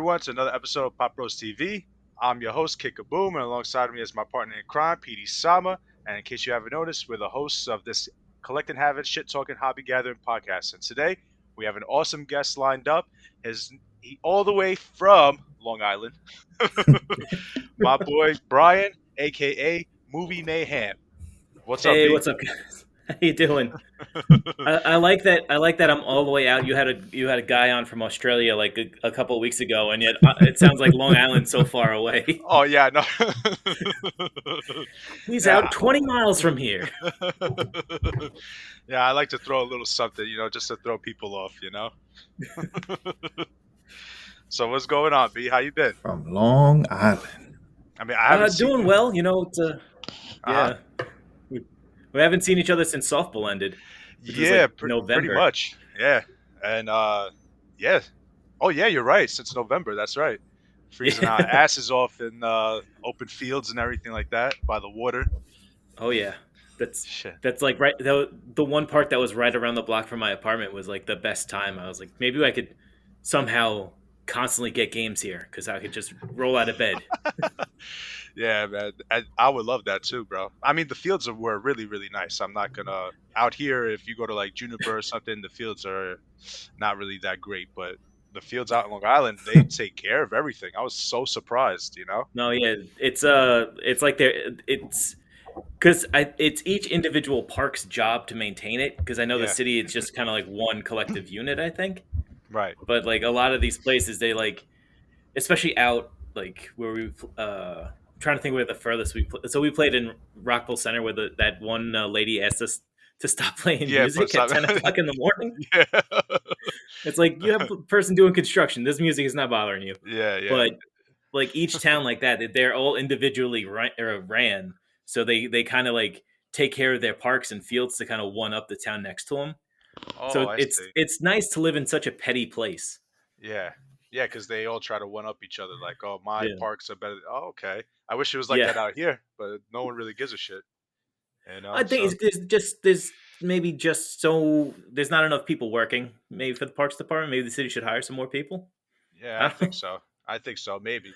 everyone, to another episode of Popbros TV. I'm your host, Kick Kaboom, and alongside me is my partner in crime, PD Sama. And in case you haven't noticed, we're the hosts of this Collect and Have It Shit Talking Hobby Gathering podcast. And today, we have an awesome guest lined up. All the way from Long Island, my boy Bryan, aka Movie Mayhem. What's up, Hey, B? what's up, guys? How you doing? I like that. I like that I'm all the way out. You had a guy on from Australia like a couple of weeks ago, and yet it sounds like Long Island's so far away. Oh yeah, no. He's Yeah. out 20 miles from here. Yeah, I like to throw a little something, just to throw people off, So what's going on, B? How you been? From Long Island. I mean, I haven't seen Doing you. well. Yeah. We haven't seen each other since softball ended. Which was Yeah, like November. pretty much. Yeah, and yeah. Oh yeah, you're right. Since November, that's right. Freezing our asses off in open fields and everything like that by the water. Oh yeah, Shit. that's like right. The one part that was right around the block from my apartment was like the best time. I was like, maybe I could somehow constantly get games here because I could just roll out of bed. Yeah, man. I would love that too, bro. I mean, the fields were really, really nice. I'm not gonna out here. If you go to like Juniper or something, the fields are not really that great. But the fields out in Long Island, they take care of everything. I was so surprised, No, yeah, it's like it's because it's each individual park's job to maintain it. Because I know Yeah. the city, it's just kind of like one collective unit, I think. Right. But like a lot of these places, they like, especially out like where we trying to think where the furthest so we played in Rockville Center where that one lady asked us to stop playing music at 10 o'clock in the morning. Yeah. It's like you have a person doing construction. This music is not bothering you. Yeah. But like each town like that, they're all individually ran. So they kind of like take care of their parks and fields to kind of one up the town next to them. Oh, So I it's see. it's nice to live in such a petty place. Yeah. Yeah, because they all try to one up each other. Like, oh, my Yeah. parks are better. Oh, okay. I wish it was like Yeah. that out here, but no one really gives a shit. I think there's maybe just so there's not enough people working. Maybe for the parks department, maybe the city should hire some more people. Yeah, I think so. I think so, maybe.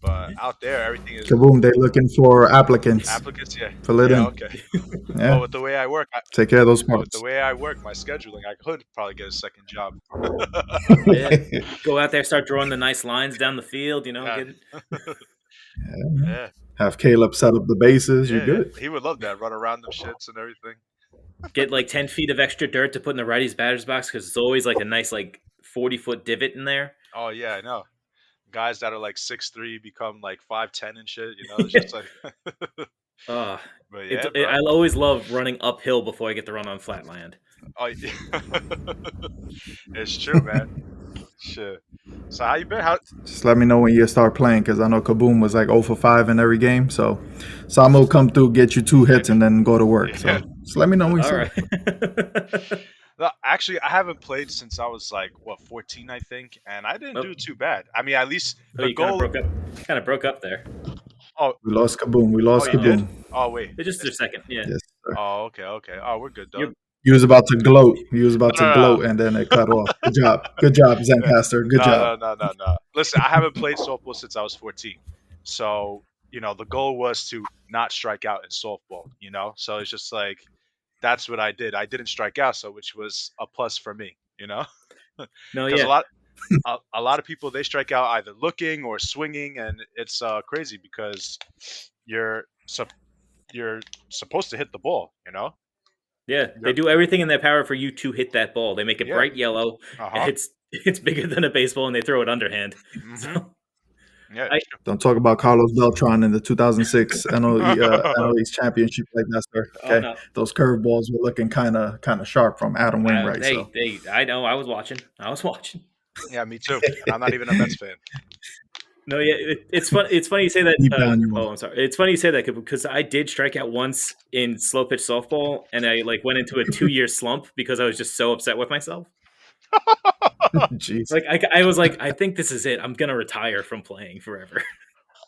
But out there, everything is Kaboom, they looking for applicants. applicants. Yeah. Fill it Yeah. in. Okay. Yeah. Oh, with the way I work, Take care of those with parts. the way I work, my scheduling, I could probably get a second job. Yeah. Go out there, start drawing the nice lines down the field. Yeah. Get it. Yeah. Have Caleb set up the bases. Yeah, You're good. He would love that. Run around them shits and everything. Get like 10 feet of extra dirt to put in the righty's batter's box because it's always like a nice like 40-foot divot in there. Oh yeah, I know. Guys that are like 6'3" become like 5'10" and shit. It's just like. But yeah, bro. I always love running uphill before I get to run on flat land. Oh, yeah. It's true, man. Shit. So how you been? Just let me know when you start playing because I know Kaboom was like 0 for 5 in every game. So Sam will come through, get you 2 hits, and then go to work. Yeah. So just let me know when you All start. right. No, actually, I haven't played since I was like 14, I think, and I didn't do too bad. I mean, at least Oh, the you goal. kind of broke up there. Oh, We lost Kaboom. We lost you did? Kaboom. Oh wait. It's just a second. Yeah. Yes, sir. Oh, okay. Oh, we're good though. He was about to gloat. He was about to No. gloat, and then it cut off. Good job. Good job, Zencaster. Good job. No. Listen, I haven't played softball since I was 14. So, the goal was to not strike out in softball, So it's just like, that's what I did. I didn't strike out, which was a plus for me, No, Because yeah. a lot of people, they strike out either looking or swinging, and it's crazy because you're supposed to hit the ball, Yeah, they do everything in their power for you to hit that ball. They make it Yeah. bright yellow. Uh-huh. It's bigger than a baseball, and they throw it underhand. Mhm. So, Yeah. Don't talk about Carlos Beltran in the 2006 NL East championship like that, sir. Okay, no. those curveballs were looking kind of sharp from Adam Wainwright. I know. I was watching. Yeah, me too. I'm not even a Mets fan. No, yeah, it's fun. It's funny you say that. Deep down you are. I'm sorry. It's funny you say that because I did strike out once in slow pitch softball, and I like went into a 2-year slump because I was just so upset with myself. Jeez, Like I was like, I think this is it. I'm gonna retire from playing forever.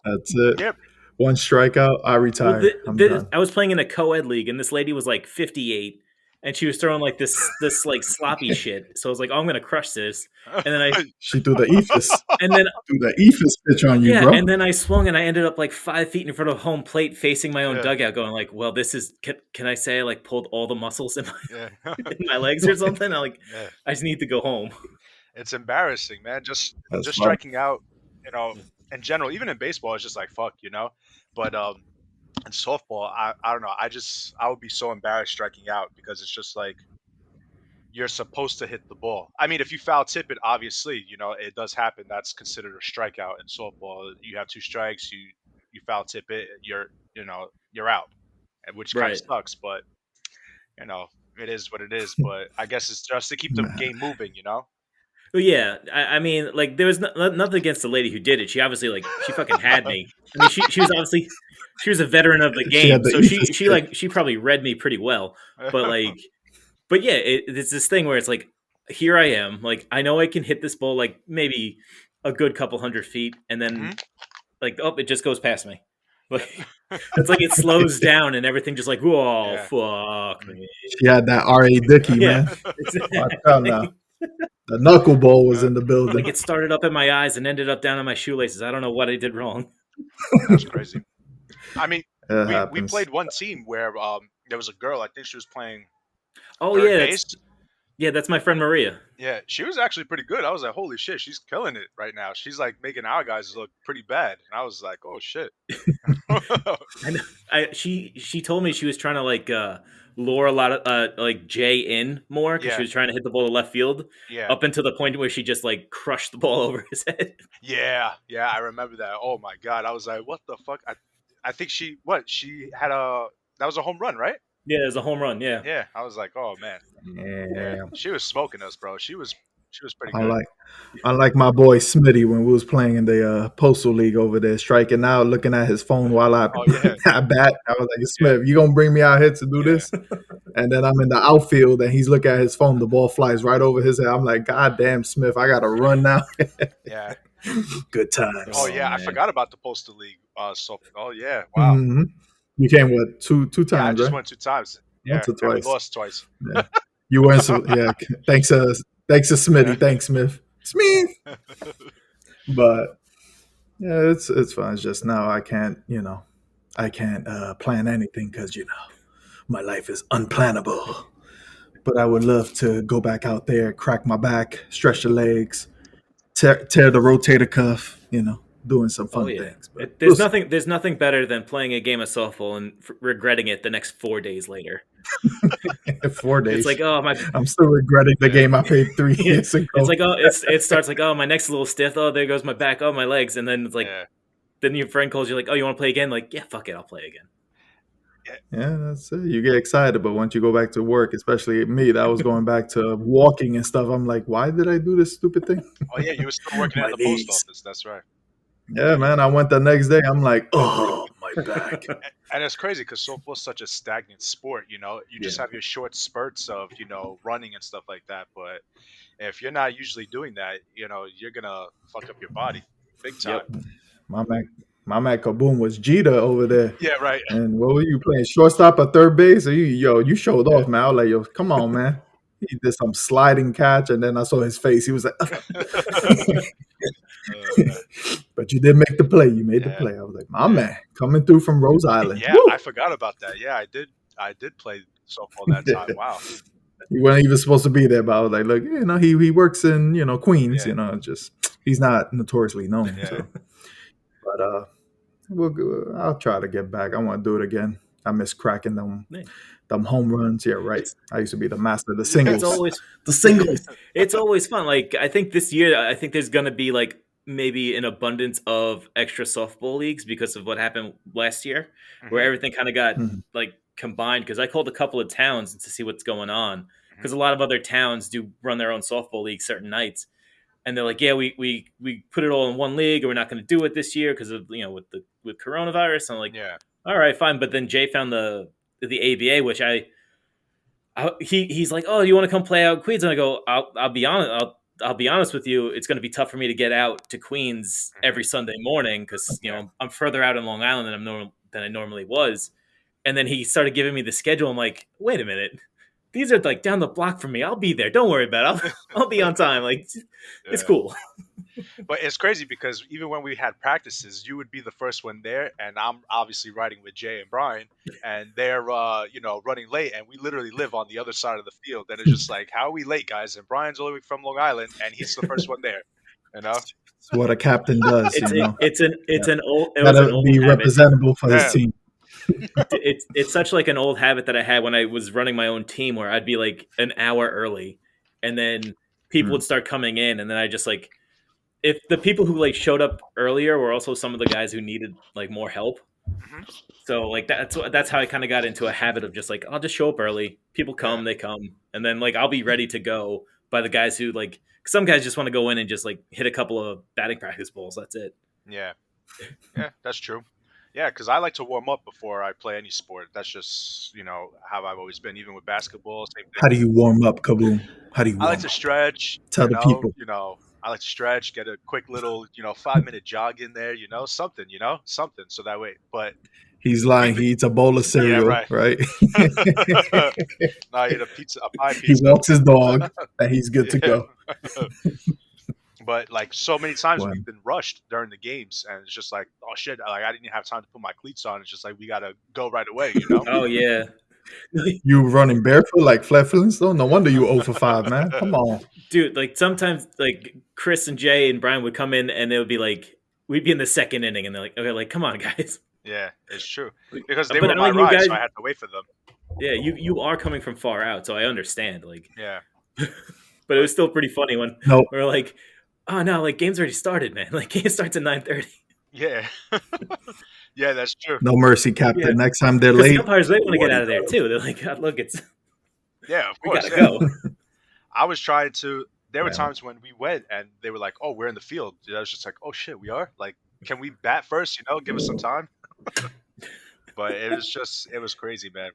that's it. Yep. One strikeout, I retire. Well, I'm done. I was playing in a co-ed league, and this lady was like 58, and she was throwing like this like sloppy shit. So I was like, oh, I'm gonna crush this, and then She threw the ephus. and then Threw the ephus pitch on you, yeah, bro. and then I swung and I ended up like 5 feet in front of home plate, facing my own Yeah. dugout, going like, well, this is. Can I say I like pulled all the muscles in my Yeah. in my legs or something? Yeah. I just need to go home. It's embarrassing, man. Just That's fun. striking out, in general, even in baseball, it's just like fuck, But in softball, I don't know. I would be so embarrassed striking out because it's just like you're supposed to hit the ball. I mean, if you foul tip it, obviously, it does happen. That's considered a strikeout in softball. You have 2 strikes, you foul tip it, you're out, which kind of Right. sucks, but it is what it is. But I guess it's just to keep the game moving, Well, yeah, I mean, like there was nothing against the lady who did it. She obviously she fucking had me. I mean, she was obviously she was a veteran of the She game, had the so ephus she probably read me pretty well. But yeah, it's this thing where it's like, here I am, like I know I can hit this ball like maybe a good couple 100 feet, and then like it just goes past me. Like it's like it slows down and everything just like whoa fuck me. She had that R.A. Dickey, man. Watch out now. The knuckleball was in the building. Like it started up in my eyes and ended up down in my shoelaces. I don't know what I did wrong. That's crazy. I mean, we happens. played one team where there was a girl. I think she was playing Oh third yeah, base. that's my friend Maria. Yeah, she was actually pretty good. I was like, holy shit, she's killing it right now. She's like making our guys look pretty bad. And I was like, oh shit. She told me she was trying to like lure a lot of like Jay in more because she was trying to hit the ball to left field. Yeah. Up until the point where she just like crushed the ball over his head. Yeah, I remember that. Oh my god, I was like, what the fuck? I think she had that was a home run, right? Yeah, it was a home run. Yeah. Yeah, I was like, oh man. Yeah. She was smoking us, bro. She was pretty good. I like my boy Smitty when we was playing in the Postal League over there, striking out, looking at his phone while I bat. I was like, Smith, you gonna bring me out here to do this? And then I'm in the outfield and he's looking at his phone. The ball flies right over his head. I'm like, God damn, Smith, I gotta run now. Yeah. Good times. Oh yeah, I forgot about the Postal League. Oh yeah, wow. Mm-hmm. You came what two times? Yeah, I just right? went 2 times. Once or twice. We lost twice. Yeah. You weren't so Thanks to Smitty. Thanks, Smith. But yeah, it's fun. It's just now I can't plan anything because my life is unplannable. But I would love to go back out there, crack my back, stretch the legs, tear the rotator cuff, doing some fun things. But there's nothing better than playing a game of softball and regretting it the next 4 days later. 4 days. It's like, I'm still regretting the game I played 3 years ago. It's like, it starts like, my neck's a little stiff. Oh, there goes my back. Oh, my legs. And then it's like, then your friend calls you like, oh, you want to play again? Like, yeah, fuck it, I'll play again. Yeah, that's it. You get excited, but once you go back to work, especially me, that was going back to walking and stuff. I'm like, why did I do this stupid thing? Oh yeah, you were still working at the post office. That's right. Yeah, man. I went the next day. I'm like, oh, my back. And it's crazy because softball's such a stagnant sport. You just have your short spurts of running and stuff like that. But if you're not usually doing that, you're gonna fuck up your body big time. Yep. My man Kaboom was Jeter over there. Yeah, right. And what were you playing? Shortstop or third base? Or you showed off, man. I was like, yo, come on, man. He did some sliding catch, and then I saw his face. He was like, but you did make the play. You made the play. I was like, my man, coming through from Rose Island. Yeah, Woo! I forgot about that. Yeah, I did play softball that time. Wow. You weren't even supposed to be there, but I was like, look, he works in Queens. Just he's not notoriously known. Yeah. So. But I'll try to get back. I want to do it again. I miss cracking them home runs. Yeah, right. I used to be the master of the singles. The singles. It's always fun. Like I think this year, there's gonna be like maybe an abundance of extra softball leagues because of what happened last year, where everything kind of got like combined. Because I called a couple of towns to see what's going on, because a lot of other towns do run their own softball league certain nights. And they're like, yeah, we put it all in one league, and we're not going to do it this year because of with coronavirus. And I'm like, yeah, all right, fine. But then Jay found the ABA, which he's like, oh, you want to come play out in Queens? And I go, I'll be honest, I'll be honest with you, it's going to be tough for me to get out to Queens every Sunday morning because I'm further out in Long Island than I normally was. And then he started giving me the schedule. I'm like, wait a minute. these are like down the block from me. I'll be there. Don't worry about it. I'll be on time. Like, it's cool. But it's crazy because even when we had practices, you would be the first one there, and I'm obviously riding with Jay and Bryan, and they're running late, and we literally live on the other side of the field, and it's just like, how are we late, guys? And Brian's all the way from Long Island, and he's the first one there. It's what a captain does. It's an old be habit. representable for his team. It's such like an old habit that I had when I was running my own team, where I'd be like an hour early, and then people would start coming in, and then I just like, if the people who like showed up earlier were also some of the guys who needed like more help. Mm-hmm. So like that's how I kind of got into a habit of just like, I'll just show up early. People come, they come, and then like I'll be ready to go by the guys who like. Some guys just want to go in and just like hit a couple of batting practice balls. That's it. Yeah, that's true. Yeah, because I like to warm up before I play any sport. That's just how I've always been, even with basketball. Same thing. How do you warm up, Kaboom? How do you? I like to stretch. Tell the people. I like to stretch, get a quick little 5-minute jog in there. Something. So that way. But he's lying. He eats a bowl of cereal, right? No, I eat a pie pizza. He walks his dog, and he's good to go. But like so many times we've been rushed during the games, and it's just like, oh shit, like I didn't have time to put my cleats on. It's just like we gotta go right away, Oh yeah. You running barefoot like Flat Flintstone? No wonder you 0 for 5, man. Come on, dude. Like sometimes, like Chris and Jay and Bryan would come in, and it would be like we'd be in the second inning, and they're like, okay, like come on, guys. Yeah, it's true because they were my ride, so I had to wait for them. Yeah, you are coming from far out, so I understand. Like, yeah, but it was still pretty funny when we're like, oh no, like game's already started, man. Like game starts at 9:30. Yeah. Yeah, that's true. No mercy, Captain. Yeah. Next time they're late. The umpires, they want to get out of there too. They're like, God, look, it's of course. We gotta go. I was trying to. There were times when we went and they were like, "Oh, we're in the field." I was just like, "Oh shit, we are." Like, can we bat first? Give us some time. But it was crazy, man.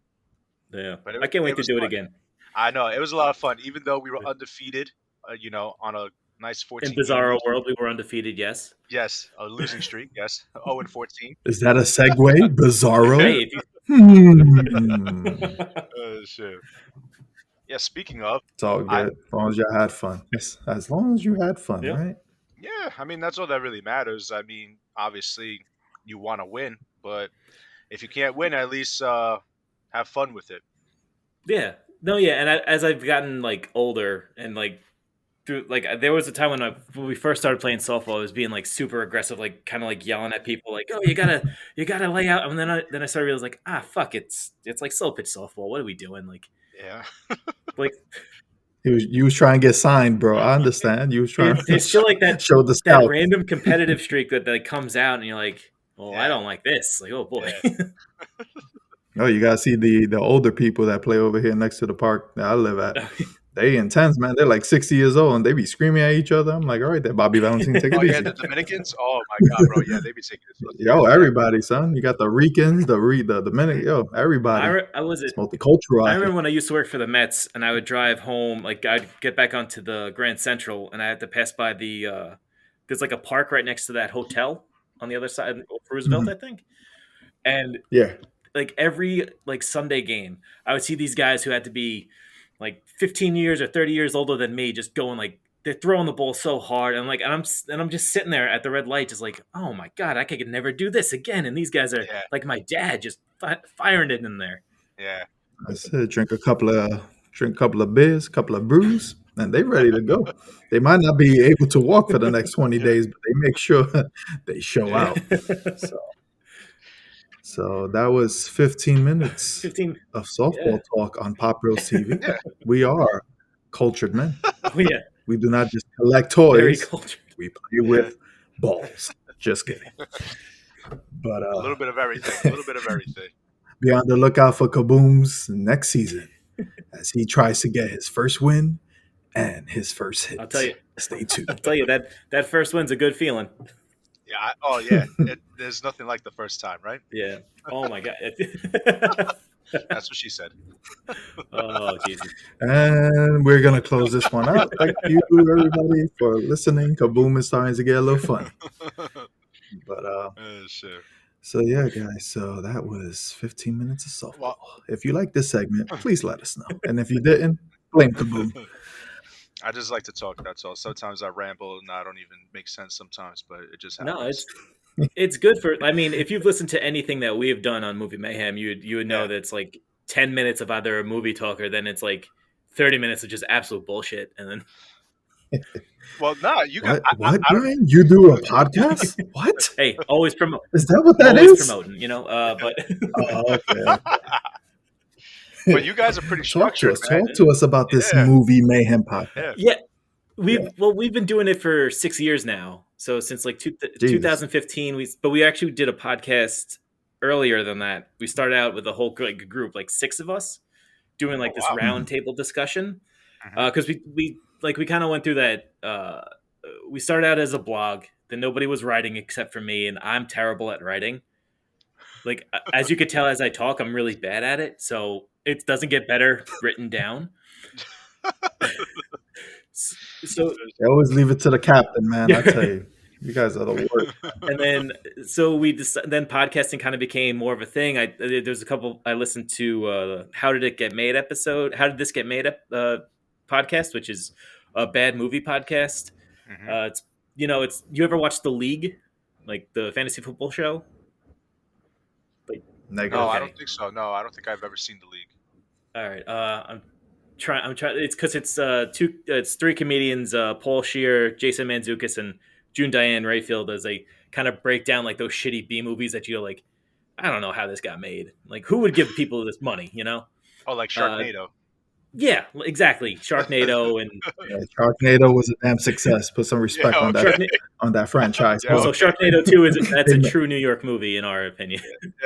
Yeah, but I can't wait to do it again. I know it was a lot of fun, even though we were undefeated. On a nice 14. In Bizarro World, we were undefeated. Yes. Yes, a losing streak. Yes, 0-14. Is that a segue? Bizarro. Hey, shit. Yeah. Speaking of, it's all good. As long as you had fun. Yes, as long as you had fun, right? Yeah, I mean that's all that really matters. I mean, obviously, you want to win, but if you can't win, at least have fun with it. Yeah. No. Yeah. And as I've gotten like older and like. There was a time when we first started playing softball, I was being like super aggressive, like kind of like yelling at people, like, "Oh, you gotta lay out." And then I started realizing, like, fuck, it's like slow pitch softball. What are we doing? Like, yeah, like you was trying to get signed, bro. I understand. You was trying. It's still like that. Show the scout. That random competitive streak that comes out, and you're like, "Well, I don't like this." Like, oh boy. Oh, you gotta see the older people that play over here next to the park that I live at. They intense, man. They're like 60 years old, and they be screaming at each other. I'm like, all right, there, Bobby Valentine, take it easy. Yeah, the Dominicans? Oh, my God, bro. Yeah, they be taking it. Yo, everybody, son. You got the Ricans, the Dominican. Yo, everybody. I was it's multicultural. I remember when I used to work for the Mets, and I would drive home. Like, I'd get back onto the Grand Central, and I had to pass by the there's like a park right next to that hotel on the other side of Roosevelt, I think. And like every like Sunday game, I would see these guys who had to be like 15 years or 30 years older than me, just going like they're throwing the ball so hard, and I'm just sitting there at the red light, just like, oh my God, I could never do this again. And these guys are like my dad, just firing it in there. Yeah, I said drink a couple of beers, couple of brews, and they ready to go. They might not be able to walk for the next 20 days, but they make sure they show out. So that was 15 minutes of softball talk on Popbros TV. Yeah. We are cultured men. Oh, yeah. We do not just collect toys. Very cultured. We play with balls. Just kidding. But a little bit of everything. Be on the lookout for Kaboom's next season as he tries to get his first win and his first hit. I'll tell you. Stay tuned. I'll tell you that first win's a good feeling. Yeah. There's nothing like the first time, right? Yeah. Oh my God. That's what she said. Oh Jesus. And we're gonna close this one out. Thank you everybody for listening. Kaboom is starting to get a little fun. But sure. So yeah, guys. So that was 15 minutes of softball. Well, If you like this segment, please let us know. And if you didn't, blame Kaboom. I just like to talk. That's all. Sometimes I ramble and I don't even make sense sometimes, but it just happens. No, it's good for. I mean, if you've listened to anything that we have done on Movie Mayhem, you would know that it's like 10 minutes of either a movie talk or then it's like 30 minutes of just absolute bullshit, and then. Well, no, you got what, Bryan? You do a podcast? What? Hey, always promote. Is that what that always is? Promoting, but. Okay. But you guys are pretty structured. Talk to us about this Movie Mayhem podcast. Yeah, we've been doing it for 6 years now. So since like 2015, we actually did a podcast earlier than that. We started out with a whole group, like 6 of us, doing like this round table discussion. Because we kind of went through that. We started out as a blog. Then nobody was writing except for me, and I'm terrible at writing. Like, as you could tell as I talk, I'm really bad at it. So it doesn't get better written down. So they always leave it to the captain, man. I tell you, you guys are the worst. And then, so then podcasting kind of became more of a thing. There's a couple I listened to. How Did It Get Made episode? How Did This Get Made podcast, which is a bad movie podcast. It's you ever watch The League, like the fantasy football show? No, I don't think so. No, I don't think I've ever seen The League. All right, I'm trying. It's because it's 3 comedians: Paul Scheer, Jason Mantzoukas, and June Diane Rayfield. As they kind of break down like those shitty B movies that you're like, I don't know how this got made. Like, who would give people this money? Oh, like Sharknado. Yeah, exactly. Sharknado and Sharknado was a damn success. Put some respect on that franchise. So Sharknado 2 that's a true New York movie in our opinion.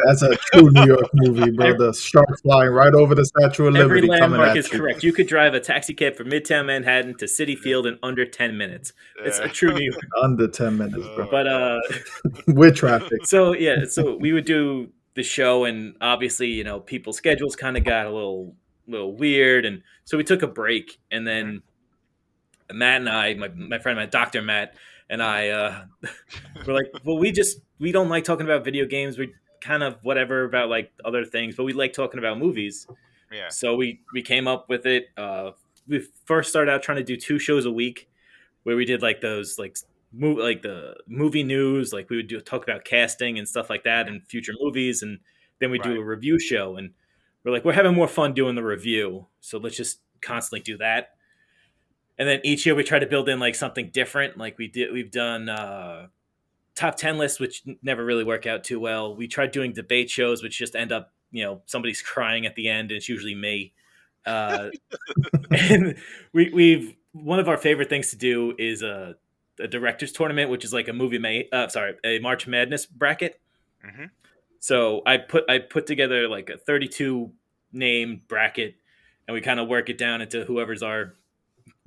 That's a true New York movie, bro. The shark flying right over the Statue of Liberty. Every landmark is correct. You could drive a taxi cab from Midtown Manhattan to Citi Field in under 10 minutes. It's a true New York. Under 10 minutes, bro. But with traffic. So we would do the show, and obviously, people's schedules kind of got a little weird, and so we took a break, and then Matt and I, my friend Dr. Matt and I were like, well, we don't like talking about video games. We kind of whatever about like other things, but we like talking about movies. Yeah. So we came up with it. We first started out trying to do 2 shows a week, where we did like those like the movie news, like we would talk about casting and stuff like that and future movies, and then we do a review show, and we're like, we're having more fun doing the review, so let's just constantly do that. And then each year we try to build in like something different. Like we've done top 10 lists, which never really work out too well. We tried doing debate shows, which just end up, somebody's crying at the end, and it's usually me. And we've one of our favorite things to do is a director's tournament, which is like a March Madness bracket. Mm-hmm. So I put together like a 32 name bracket, and we kind of work it down into whoever's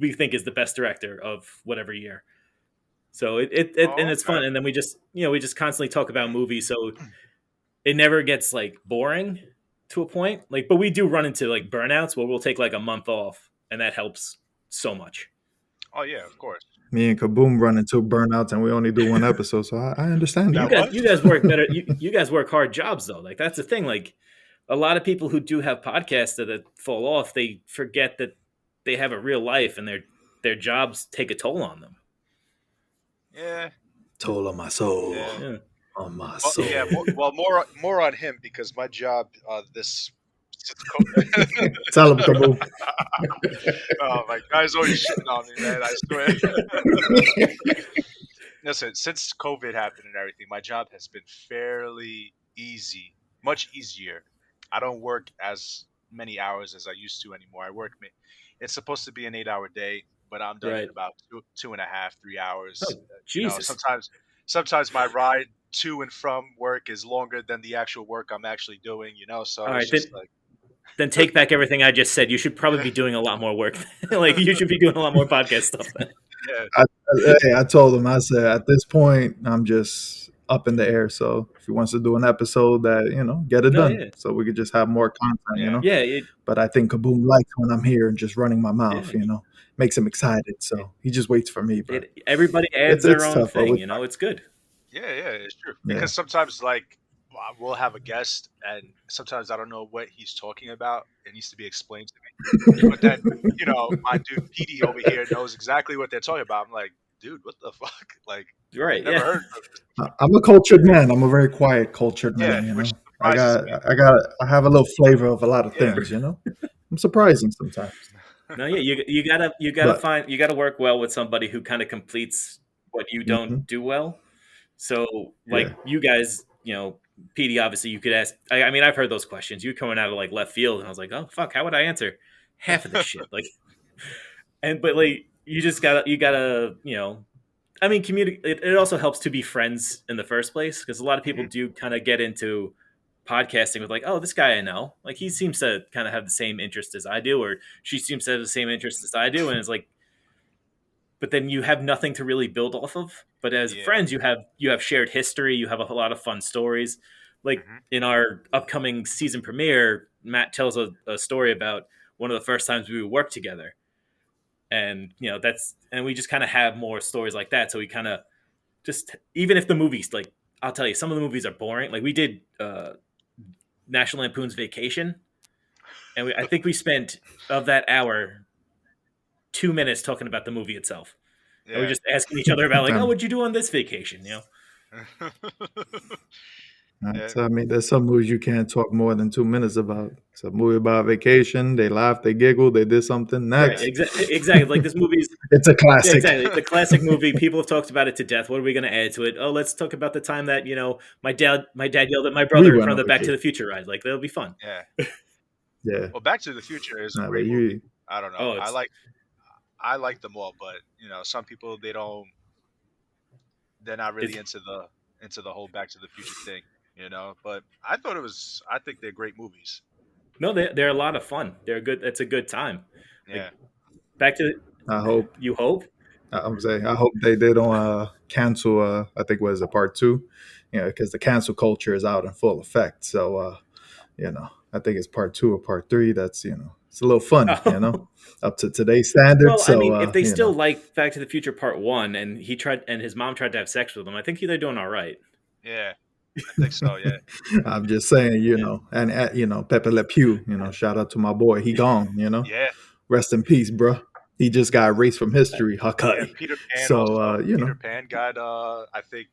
we think is the best director of whatever year. So and it's fun. And then we just constantly talk about movies. So it never gets like boring to a point. Like, but we do run into like burnouts where we'll take like a month off, and that helps so much. Oh yeah, of course. Me and Kaboom run into burnouts, and we only do 1 episode, so I understand that. You guys work better. You guys work hard jobs though. Like, that's the thing. Like, a lot of people who do have podcasts that fall off, they forget that they have a real life, and their jobs take a toll on them. Yeah. Toll on my soul. Yeah. On my soul. Yeah. More on him, because my job Tell him, Kaboom. Oh my guy's always shitting on me, man. I swear. Listen, since COVID happened and everything, my job has been fairly easy, much easier. I don't work as many hours as I used to anymore. It's supposed to be an 8-hour day, but I'm done in about 2.5, 3 hours. Oh, Jesus. Sometimes my ride to and from work is longer than the actual work I'm actually doing. So all it's right, just like. Then take back everything I just said. You should probably be doing a lot more work. Like, you should be doing a lot more podcast stuff. Yeah. I told him, I said, at this point, I'm just up in the air. So if he wants to do an episode that, get it done. Yeah. So we could just have more content, Yeah. But I think Kaboom likes when I'm here and just running my mouth, makes him excited. So he just waits for me. Bro. Everybody adds their own thing, it's good. Yeah, it's true. Because sometimes, like, we'll have a guest, and sometimes I don't know what he's talking about. It needs to be explained to me. But then, my dude PD over here knows exactly what they're talking about. I'm like, dude, what the fuck? Like, Right? never Yeah. heard of this. I'm a cultured man. I'm a very quiet, cultured Yeah, man. which I surprises me. I have a little flavor of a lot of Yeah. things. I'm surprising sometimes. No, yeah, you gotta But you gotta work well with somebody who kind of completes what you don't do well. So, like yeah, you guys, PD, obviously you could ask. I mean, I've heard those questions. You coming out of like left field, and I was like, oh fuck, how would I answer half of this shit? Like, but like you gotta I mean, it also helps to be friends in the first place, because a lot of people do kind of get into podcasting with like, oh, this guy I know, like he seems to kind of have the same interest as I do, or she seems to have the same interest as I do, and it's like, but then you have nothing to really build off of. But as friends, you have shared history, you have a lot of fun stories. Like in our upcoming season premiere, Matt tells a story about one of the first times we worked together, and and we just kind of have more stories like that. So we kind of just, even if the movies, like, I'll tell you, some of the movies are boring. Like we did National Lampoon's Vacation, and I think we spent of that hour 2 minutes talking about the movie itself. Yeah. And we're just asking each other about like, oh, what'd you do on this vacation? I mean, there's some movies you can't talk more than 2 minutes about. It's a movie about vacation. They laughed, they giggled, they did something next. Right, exactly. Like this movie's it's a classic. Yeah, exactly. It's a classic movie. People have talked about it to death. What are we going to add to it? Oh, let's talk about the time that my dad yelled at my brother in front of the Back to the Future ride. Like that'll be fun. Yeah. Yeah. Well, Back to the Future is a great movie. I don't know. I like them all, but some people they're not really into the whole Back to the Future thing. But I think they're great movies. No, they're a lot of fun. They're good. It's a good time. Yeah. Back to. I hope. You hope. I'm saying I hope they don't cancel. I think was a part 2, because the cancel culture is out in full effect. So I think it's part 2 or part 3. That's it's a little fun, up to today's standards. Well, so, I mean, if they still like Back to the Future Part 1, and his mom tried to have sex with him, I think they're doing all right. Yeah. I think so, yeah. I'm just saying, and Pepe Le Pew, shout out to my boy. He gone, Yeah. Rest in peace, bro. He just got erased from history. Hakai. Yeah, Peter Pan. So, Peter Pan got, I think,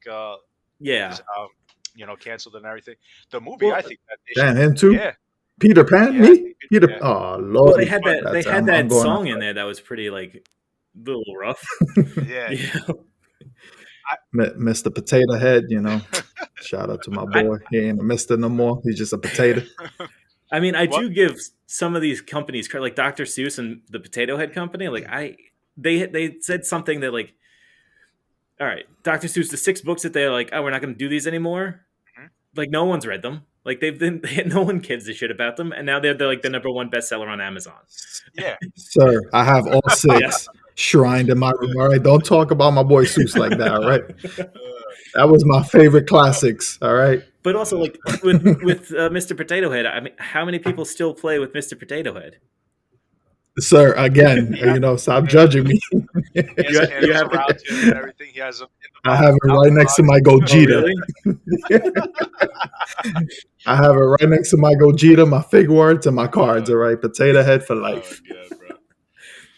canceled and everything. The movie, I think that him too. Yeah. Peter Pan, me. Peter. Oh Lord. Well, they had that song in there that was pretty like a little rough. Yeah. Mr. Potato Head, shout out to my boy. He ain't a Mister no more. He's just a potato. I mean, I do give some of these companies credit, like Dr. Seuss and the Potato Head Company. Like they said something that like, all right, Dr. Seuss, the 6 books that they're like, oh, we're not going to do these anymore. Like no one's read them. Like no one gives a shit about them, and now they're like the #1 bestseller on Amazon. Yeah, sir, I have all 6 shrined in my room. All right, don't talk about my boy Seuss like that. All right, that was my favorite classics. All right, but also like with Mr. Potato Head, I mean, how many people still play with Mr. Potato Head? Sir, again, stop judging me. You have and everything. He has I have it right next to my Gogeta. Oh, really? I have it right next to my Gogeta, my figurines, and my cards. All right, Potato Head for life. Oh, yeah, bro.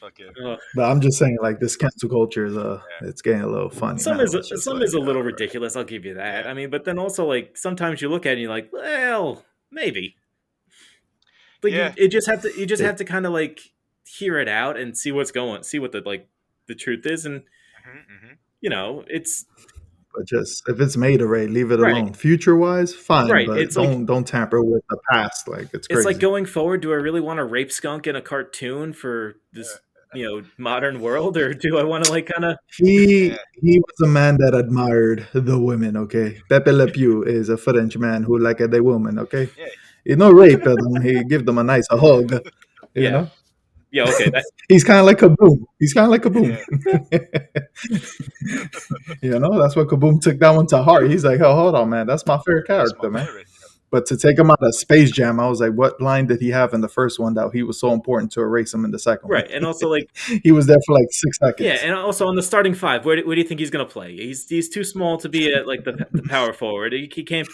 Okay. But I'm just saying, like, this cancel culture is it's getting a little funny. Some is a little ridiculous. I'll give you that. I mean, but then also like sometimes you look at it and you're like, well, maybe. Like you just have to kind of like hear it out and see what the truth is, and it's. But just if it's made already, leave it alone. Future wise, fine. Right. But it's don't tamper with the past. Like it's crazy. It's like going forward. Do I really want to rape skunk in a cartoon for this modern world, or do I want to like kind of? He was a man that admired the women. Okay, Pepe Le Pew is a French man who liked the woman. Okay, rape them. He give them a nice hug. You know. Yeah, okay. He's kind of like Kaboom. Yeah. That's what Kaboom took that one to heart. He's like, oh, hold on, man. That's my favorite character, man. But to take him out of Space Jam, I was like, what line did he have in the first one that he was so important to erase him in the second one? Right, and also like he was there for like 6 seconds. Yeah, and also on the starting five, where do you think he's going to play? He's too small to be like the power forward. He can't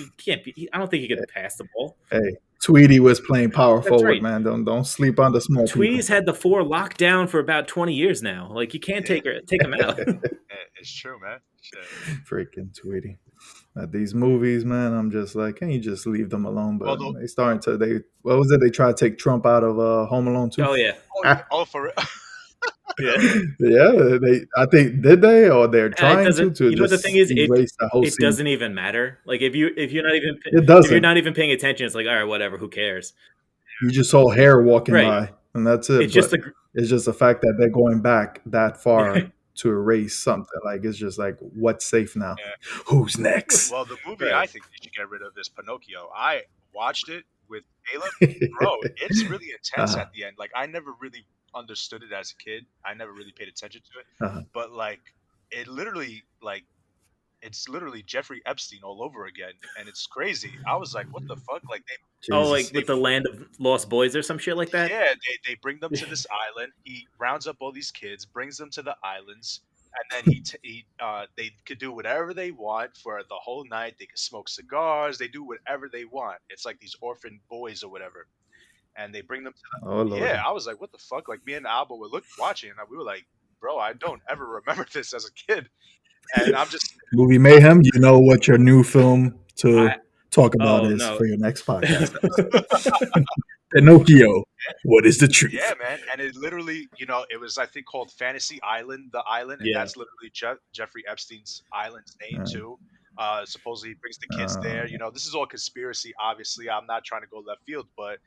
be. I don't think he could pass the ball. Hey, Tweety was playing power forward, right. man. Don't sleep on the small Tweety's people. had the 4 locked down for about 20 years now. Like you can't take him out. It's true, man. Shit. Freaking Tweety. These movies, man, I'm just like, can you just leave them alone? But they starting to what was it? They tried to take Trump out of Home Alone 2. Oh yeah. Oh, for real. Yeah, I think did they or they're trying to you know what the thing is, erase the whole it scene. doesn't even matter. Like if you're not even if you're not even paying attention, it's like, all right, whatever, who cares? You just saw hair walking by, and that's it. It's just the fact that they're going back that far to erase something. Like it's just like, what's safe now? Yeah. Who's next? Well, the movie I think you should get rid of is Pinocchio. I watched it with Caleb. Bro, it's really intense at the end. Like I never really understood it as a kid. I never really paid attention to it. But like it's literally Jeffrey Epstein all over again, and it's crazy. I was like, what the fuck? Like with the land of lost boys or some shit like that. Yeah, they bring them to this island. He rounds up all these kids, brings them to the islands, and then they could do whatever they want for the whole night. They could smoke cigars. They do whatever they want. It's like these orphan boys or whatever. And they bring them to I was like, what the fuck? Like me and Alba were watching, and we were like, bro, I don't ever remember this as a kid. And I'm just Movie Mayhem. You know what your new film to talk about is for your next podcast? Pinocchio. What is the truth? Yeah, man. And it literally, it was I think called Fantasy Island, the island, and that's literally Jeffrey Epstein's island's name too. Supposedly he brings the kids there. This is all conspiracy. Obviously, I'm not trying to go left field, but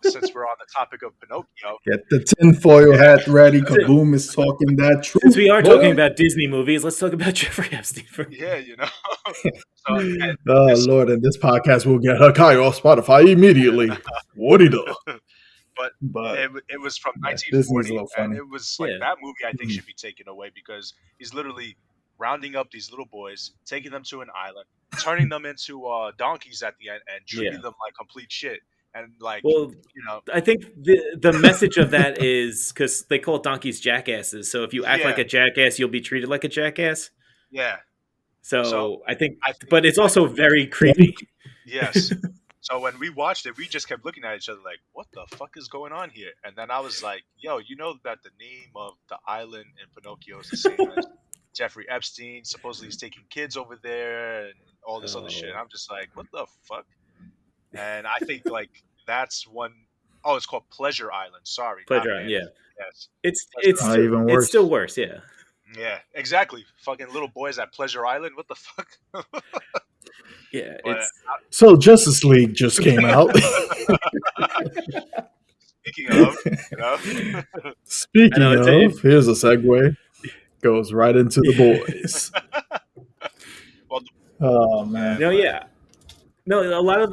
since we're on the topic of Pinocchio, get the tinfoil hat ready. Kaboom is talking that truth. Since we are talking about Disney movies, let's talk about Jeffrey Epstein first. Yeah, Lord, and this podcast will get Hakai off Spotify immediately. What he do? But it was from 1940, and it was like that movie I think should be taken away because he's literally rounding up these little boys, taking them to an island, turning them into donkeys at the end, and treating them like complete shit. And like, I think the message of that is because they call donkeys jackasses. So if you act like a jackass, you'll be treated like a jackass. Yeah. So I think but it's also very creepy. Yes. So when we watched it, we just kept looking at each other like, what the fuck is going on here? And then I was like, yo, you know that the name of the island in Pinocchio is the same as Jeffrey Epstein. Supposedly he's taking kids over there and all this other shit. And I'm just like, what the fuck? And I think like that's one it's called Pleasure Island. Sorry. Pleasure Island, yeah. Yes. It's even worse. It's still worse, yeah. Yeah, exactly. Fucking little boys at Pleasure Island. What the fuck? Yeah, so Justice League just came out. Speaking of, here's a segue. Goes right into the boys. Oh man. No, yeah. No, a lot of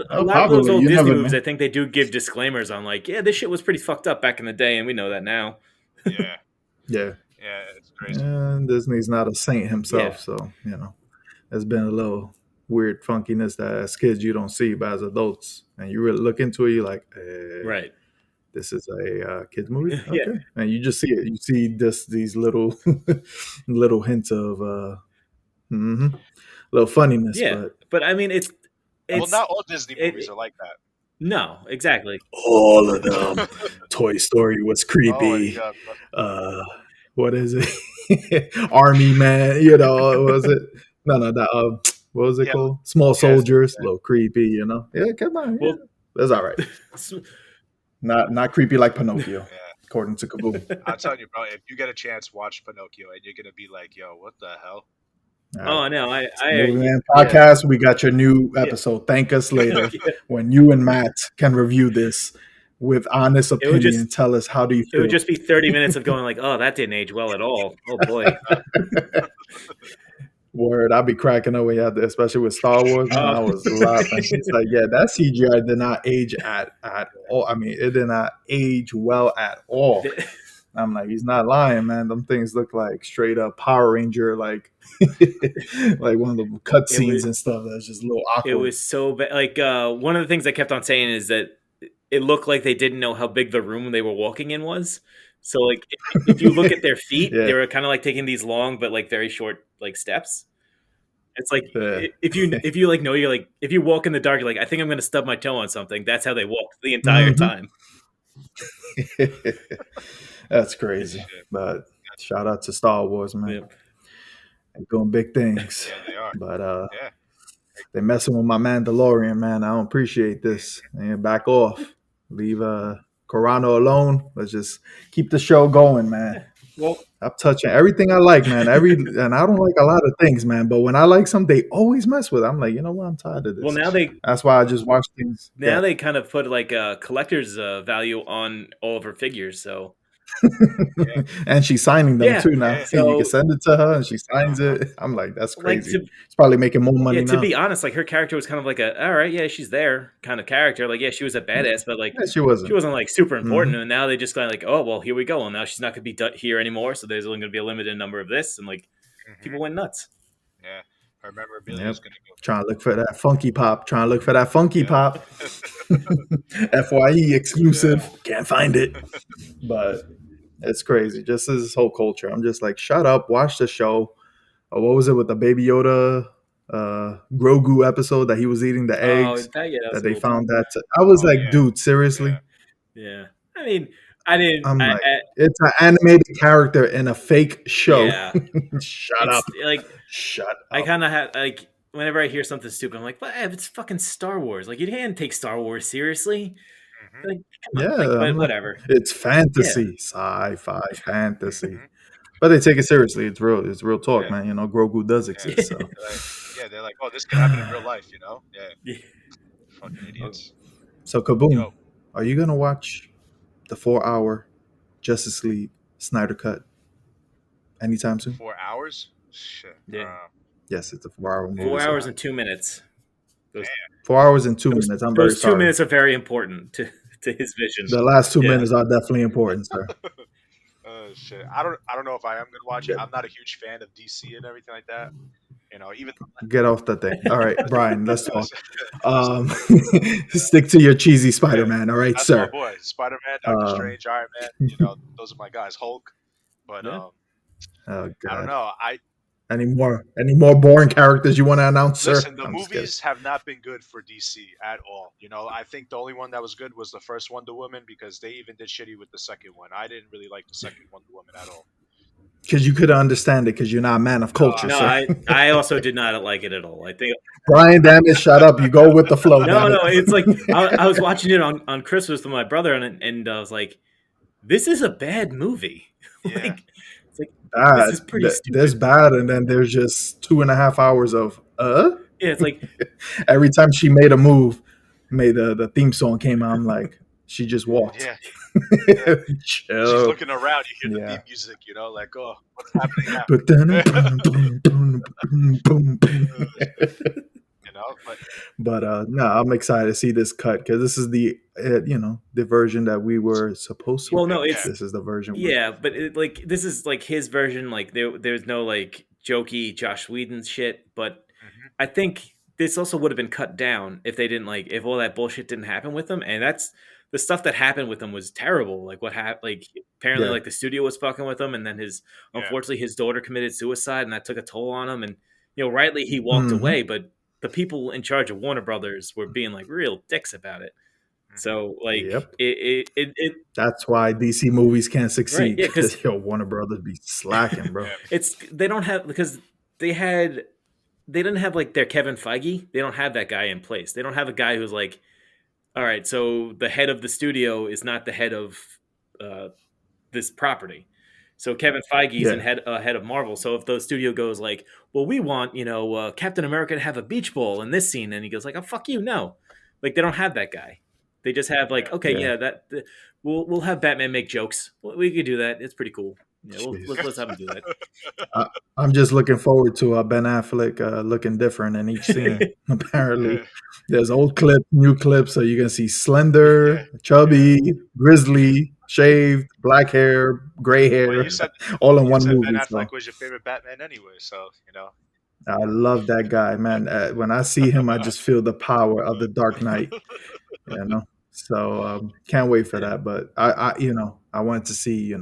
those old Disney movies, I think they do give disclaimers on like, yeah, this shit was pretty fucked up back in the day, and we know that now. Yeah. Yeah. Yeah, it's crazy. And Disney's not a saint himself, so there's been a little weird funkiness that as kids you don't see, but as adults, and you really look into it, you're like, right, this is a kids movie, okay. And you just see it. You see these little little hints of little funniness. Yeah, but I mean, it's not all Disney movies are like that. No, exactly. All of them. Toy Story was creepy. What is it? Army Man, was it? No, that what was it called? Small Soldiers, a little creepy, Yeah, come on. Well, that's all right. Not creepy like Pinocchio, according to Kaboom. I'm telling you, bro, if you get a chance, watch Pinocchio, and you're gonna be like, yo, what the hell? Oh no, I MovieMayhem Podcast. We got your new episode. Thank us later when you and Matt can review this with honest opinion and tell us how do you feel. It would just be 30 minutes of going like, oh, that didn't age well at all. Oh boy. Word, I'll be cracking up when you had this, especially with Star Wars. Man, I was laughing. It's like, that CGI did not age at all. I mean, it did not age well at all. I'm like, he's not lying, man. Them things look like straight up Power Ranger, like like one of the cut scenes and stuff. That's just a little awkward. It was so bad. Like one of the things I kept on saying is that it looked like they didn't know how big the room they were walking in was. So like if you look at their feet, they were kind of like taking these long but like very short like steps. It's like if you like know you're like if you walk in the dark, you're like I think I'm going to stub my toe on something. That's how they walked the entire time. That's crazy. But shout out to Star Wars, man. Yep. They're doing big things. Yeah, they are. But they messing with my Mandalorian, man. I don't appreciate this. And back off. Leave Corano alone. Let's just keep the show going, man. Well, I'm touching everything I like, man. And I don't like a lot of things, man. But when I like something, they always mess with it. I'm like, you know what? I'm tired of this. Well, that's why I just watch things. Now they kind of put like a collector's value on all of her figures. So. And she's signing them too now. So you can send it to her and she signs it. I'm like, that's crazy. It's probably making more money now. To be honest, like her character was kind of like all right, yeah, she's there kind of character. Like, yeah, she was a badass, but like she wasn't like super important. And now they just kind of like, oh, well, here we go. Well, now she's not going to be here anymore. So there's only going to be a limited number of this. And like people went nuts. Yeah. Her memorabilia is going to go. Trying to look for that funky pop. FYE exclusive. Can't find it. But it's crazy. Just this whole culture. I'm just like, shut up. Watch the show. What was it with the Baby Yoda Grogu episode that he was eating the eggs that they found that? I was like, dude, seriously? Yeah. I mean, I didn't. I'm like, it's an animated character in a fake show. Yeah. Shut up. Like, shut up. I kind of had like whenever I hear something stupid, I'm like, "But it's fucking Star Wars. Like, you can't take Star Wars seriously." Like, but whatever. It's fantasy, sci-fi, fantasy. But they take it seriously. It's real talk, man. You know, Grogu does exist. So. They're like, oh, this can happen in real life. You know, fucking idiots. So Kaboom, are you gonna watch the 4-hour Justice League Snyder Cut anytime soon? 4 hours? Shit. Yeah. Yes, it's a 4-hour movie. 4 hours and 2 minutes. 4 hours and 2 minutes. I'm very sorry. Those 2 minutes are very important to his vision. The last 2 minutes are definitely important, sir. Shit. I don't know if I am gonna watch it. I'm not a huge fan of DC and everything like that. You know, even get off the thing. All right, Brian, let's talk. Stick to your cheesy Spider-Man. All right, that's sir. My boy, Spider-Man, Doctor Strange, Iron Man. You know, those are my guys. Hulk. But oh, God. I don't know. Any more boring characters you want to announce, sir? Listen, the movies have not been good for DC at all. You know, I think the only one that was good was the first Wonder Woman because they even did shitty with the second one. I didn't really like the second Wonder Woman at all. Because you couldn't understand it because you're not a man of culture. No, I also did not like it at all. I think Brian, damn it, shut up. You go with the flow. No, it's like I was watching it on Christmas with my brother, and I was like, "This is a bad movie." Yeah. It's like bad. This is pretty stupid. There's bad, and then there's just 2.5 hours of Yeah, it's like every time she made a move, the theme song came out. I'm like, she just walked. Yeah. Chill. She's looking around. You hear the theme music, you know, like, oh, what's happening now? You know, but no, I'm excited to see this cut because this is the the version that we were supposed to. Well, no, this is the version. But this is like his version. Like there's no like jokey Josh Whedon shit. But I think this also would have been cut down if they didn't if all that bullshit didn't happen with them. And that's the stuff that happened with him was terrible. Like what happened? Like apparently, like the studio was fucking with him, and then unfortunately his daughter committed suicide, and that took a toll on him. And rightly he walked away, but the people in charge of Warner Brothers were being like real dicks about it. So it that's why DC movies can't succeed. Right, because Warner Brothers be slacking, bro. They don't have because they didn't have like their Kevin Feige. They don't have that guy in place. They don't have a guy who's like, all right, so the head of the studio is not the head of this property. So Kevin Feige's head of Marvel. So if the studio goes like, well, we want Captain America to have a beach ball in this scene, and he goes like, oh fuck you, no, like they don't have that guy. They just have like, okay, we'll have Batman make jokes. We could do that. It's pretty cool. Yeah, let's have him do that. I'm just looking forward to Ben Affleck looking different in each scene. Apparently, there's old clips, new clips, so you can see slender, chubby, grizzly, shaved, black hair, gray hair, Well, all in you one said Ben movie. Affleck So was your favorite Batman anyway, so you know. I love that guy, man. When I see him, I just feel the power of the Dark Knight. You know, so can't wait for that. But I wanted to see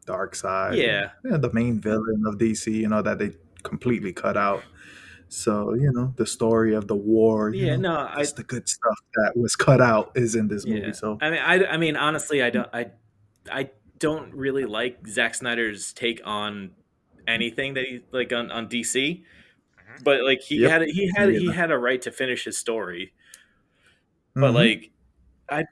Dark Side, Yeah. the main villain of DC, that they completely cut out. So, the story of the war, Yeah, no, just the good stuff that was cut out is in this movie. So, I mean, honestly, I don't really like Zack Snyder's take on anything that he like on DC, but like he had a right to finish his story. But like I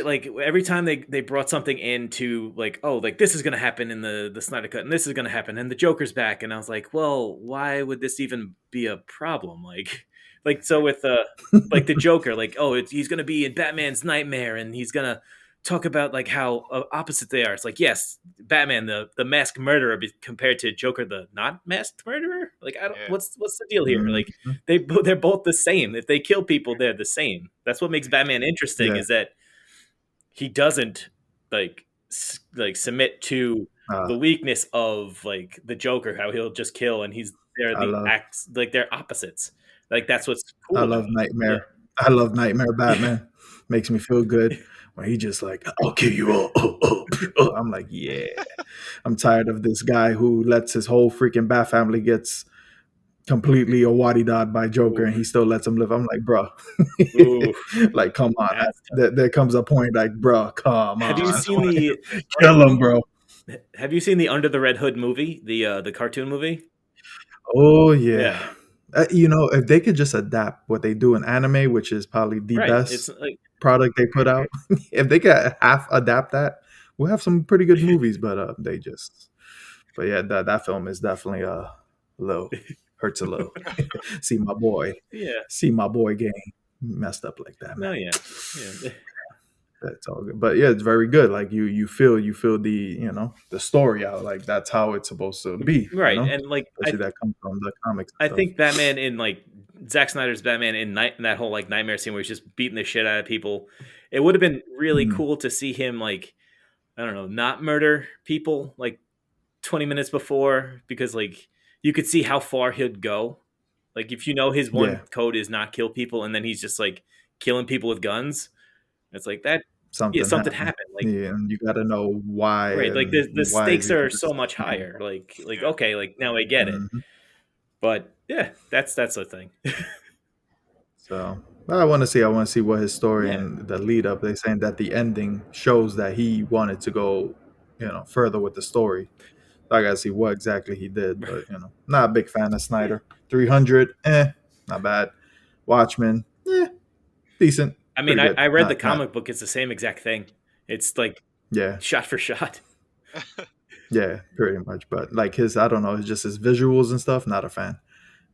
like every time they brought something into like, oh, like this is gonna happen in the Snyder Cut and this is gonna happen and the Joker's back, and I was like, well, why would this even be a problem? Like so with like the Joker, like, oh, he's gonna be in Batman's nightmare and he's gonna talk about like how opposite they are. It's like, yes, Batman the masked murderer compared to Joker the not masked murderer. Like, I don't what's the deal here? Like they're both the same. If they kill people, they're the same. That's what makes Batman interesting is that he doesn't like submit to the weakness of like the Joker, how he'll just kill, and acts like they're opposites. Like that's what's cool. I love Nightmare. Yeah. I love Nightmare Batman. Makes me feel good when he just like, I'll kill you all. I'm like, yeah. I'm tired of this guy who lets his whole freaking Bat family gets completely a-wadi-dad by Joker, and he still lets him live. I'm like, bro, like, come on. There comes a point like, bro, come on. Have you seen kill him, bro? Have you seen the Under the Red Hood movie, the cartoon movie? Oh yeah. If they could just adapt what they do in anime, which is probably the best product they put out, if they could half adapt that, we'll have some pretty good movies. But yeah, that film is definitely low. Hurts a little. See my boy getting messed up like that, man. No, yeah. That's all good. But yeah, it's very good. Like you feel the the story out. Like that's how it's supposed to be. Right. And like that comes from the comics. I think Batman in like Zack Snyder's Batman in that whole like nightmare scene where he's just beating the shit out of people. It would have been really cool to see him like, I don't know, not murder people like 20 minutes before, because like you could see how far he'd go. Like if his one code is not kill people, and then he's just like killing people with guns. It's like that. Something happened. Like, and you got to know why. Right, like the stakes are so much higher. Like okay, like now I get it. But yeah, that's the thing. So I want to see what his story and the lead up. They're saying that the ending shows that he wanted to go, further with the story. I gotta see what exactly he did, but not a big fan of Snyder. 300, not bad. Watchmen, decent. I mean, I read the comic book. It's the same exact thing. It's like shot for shot. Yeah, pretty much. But like I don't know, it's just his visuals and stuff. Not a fan.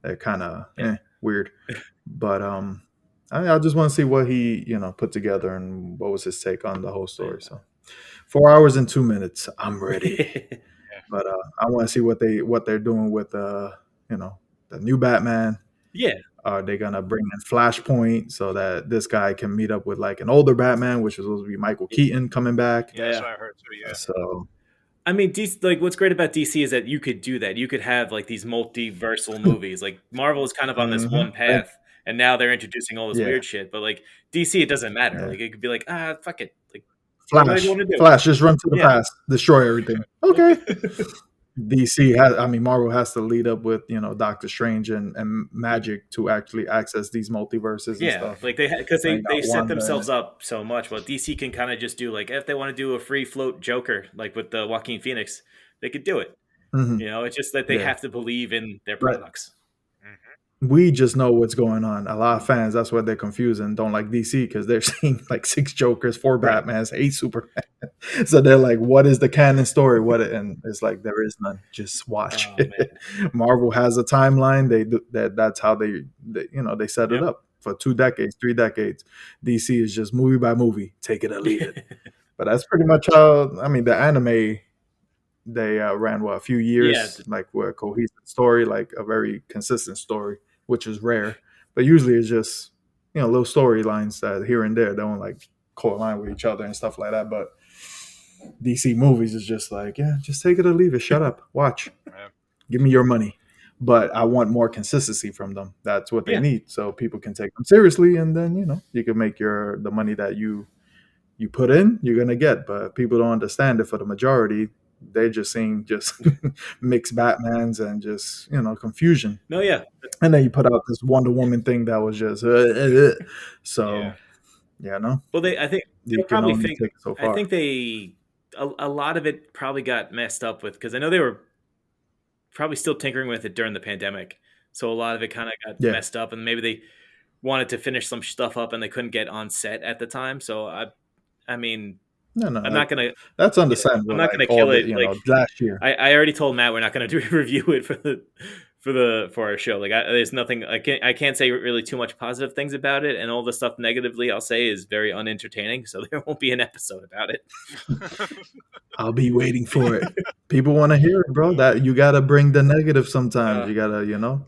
They're kind of weird. But I just want to see what he put together and what was his take on the whole story. So 4 hours and 2 minutes, I'm ready. But I want to see what they're doing with the new Batman. Yeah. Are they gonna bring in Flashpoint so that this guy can meet up with like an older Batman, which was supposed to be Michael Keaton coming back? Yeah, that's what I heard too. Yeah. So, I mean, DC, like what's great about DC is that you could do that. You could have like these multiversal movies. Like Marvel is kind of on this one path, and now they're introducing all this weird shit. But like DC, it doesn't matter. Like it could be like, fuck it, like Flash, just run to the past, destroy everything. Okay. Marvel has to lead up with Doctor Strange and magic to actually access these multiverses and stuff. Like they set themselves up so much. Well, DC can kind of just do like if they want to do a free float Joker like with the Joaquin Phoenix, they could do it. It's just that they have to believe in their products. We just know what's going on. A lot of fans, that's why they're confused and don't like DC, because they're seeing like 6 Jokers, 4 Batmans, 8 Superman. So they're like, what is the canon story? And it's like, there is none. Just watch. Marvel has a timeline. That's how they set it up for 2 decades, 3 decades. DC is just movie by movie, take it or leave it. But that's pretty much how, the anime they ran a few Yeah, years, like with a cohesive story, like a very consistent story, which is rare. But usually it's just little storylines that here and there they don't like co-align with each other and stuff like that. But DC movies is just like, yeah, just take it or leave it. Shut up, watch, Yeah. give me your money. But I want more consistency from them. That's what they Yeah. need, so people can take them seriously, and then you can make the money that you put in, you're gonna get. But people don't understand it. For the majority, they're just seeing just mixed Batmans and just confusion. No, yeah. And then you put out this Wonder Woman thing that was just so Yeah. no. Well, I think You they'll can probably only think. take it so far. I think a lot of it probably got messed up with, because I know they were probably still tinkering with it during the pandemic. So a lot of it kind of got messed up, and maybe they wanted to finish some stuff up and they couldn't get on set at the time. So I mean, no, I'm not gonna. That's understandable. I'm not like, gonna kill it. Last year. I already told Matt we're not gonna review it for our show. Like, there's nothing. I can't say really too much positive things about it, and all the stuff negatively I'll say is very unentertaining. So there won't be an episode about it. I'll be waiting for it. People want to hear it, bro. That you gotta bring the negative sometimes. You gotta,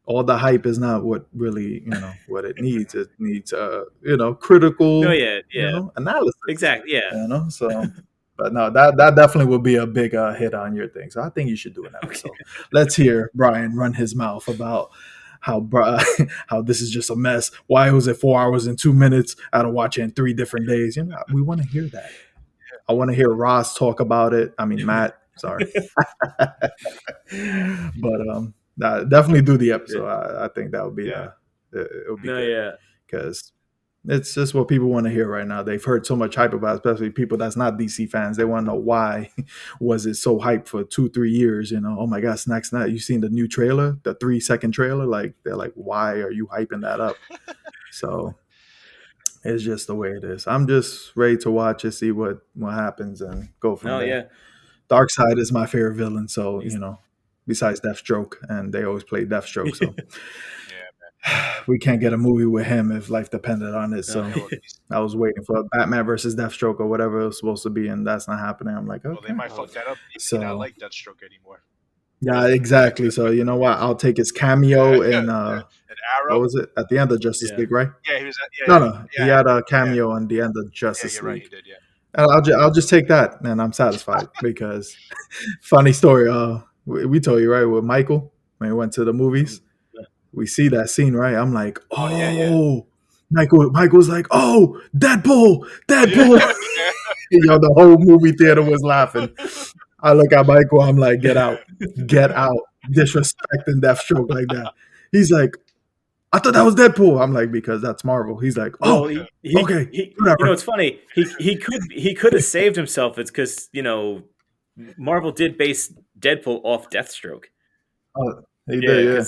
all the hype is not what really, what it needs. It needs, critical, analysis. Exactly, yeah. So, but no, that definitely will be a big hit on your thing. So I think you should do an episode. Okay. Let's hear Bryan run his mouth about how how this is just a mess. Why was it 4 hours and 2 minutes out of watching in 3 different days? We want to hear that. I want to hear Ross talk about it. I mean, Matt, sorry. But definitely do the episode. I think that would be it would be good. Because it's just what people want to hear right now. They've heard so much hype about it, especially people that's not DC fans. They want to know why was it so hyped for 2-3 years. Oh my God, Snack. You seen the new trailer, the 3-second trailer? Like, they're like, why are you hyping that up? So it's just the way it is. I'm just ready to watch it, see what happens, and go from there. Yeah. Darkseid is my favorite villain, so besides Deathstroke, and they always play Deathstroke, so we can't get a movie with him if life depended on it. So I was waiting for Batman versus Deathstroke or whatever it was supposed to be, and that's not happening. I'm like, okay. Well, they might fuck that up. So I like Deathstroke anymore. Yeah, exactly. So you know what? I'll take his cameo in an Arrow. What was it at the end of Justice League, right? Yeah, he was. He had a cameo on the end of Justice League. Right, he did. Yeah. I'll just take that, and I'm satisfied because funny story. We told you, right, with Michael when we went to the movies. We see that scene, right? I'm like, Michael's like, oh, Deadpool. The whole movie theater was laughing. I look at Michael, I'm like, get out, disrespecting Deathstroke like that. He's like, I thought that was Deadpool. I'm like, because that's Marvel. He's like, okay. It's funny. He could have saved himself. It's because Marvel did base Deadpool off Deathstroke. Oh, he did, yeah.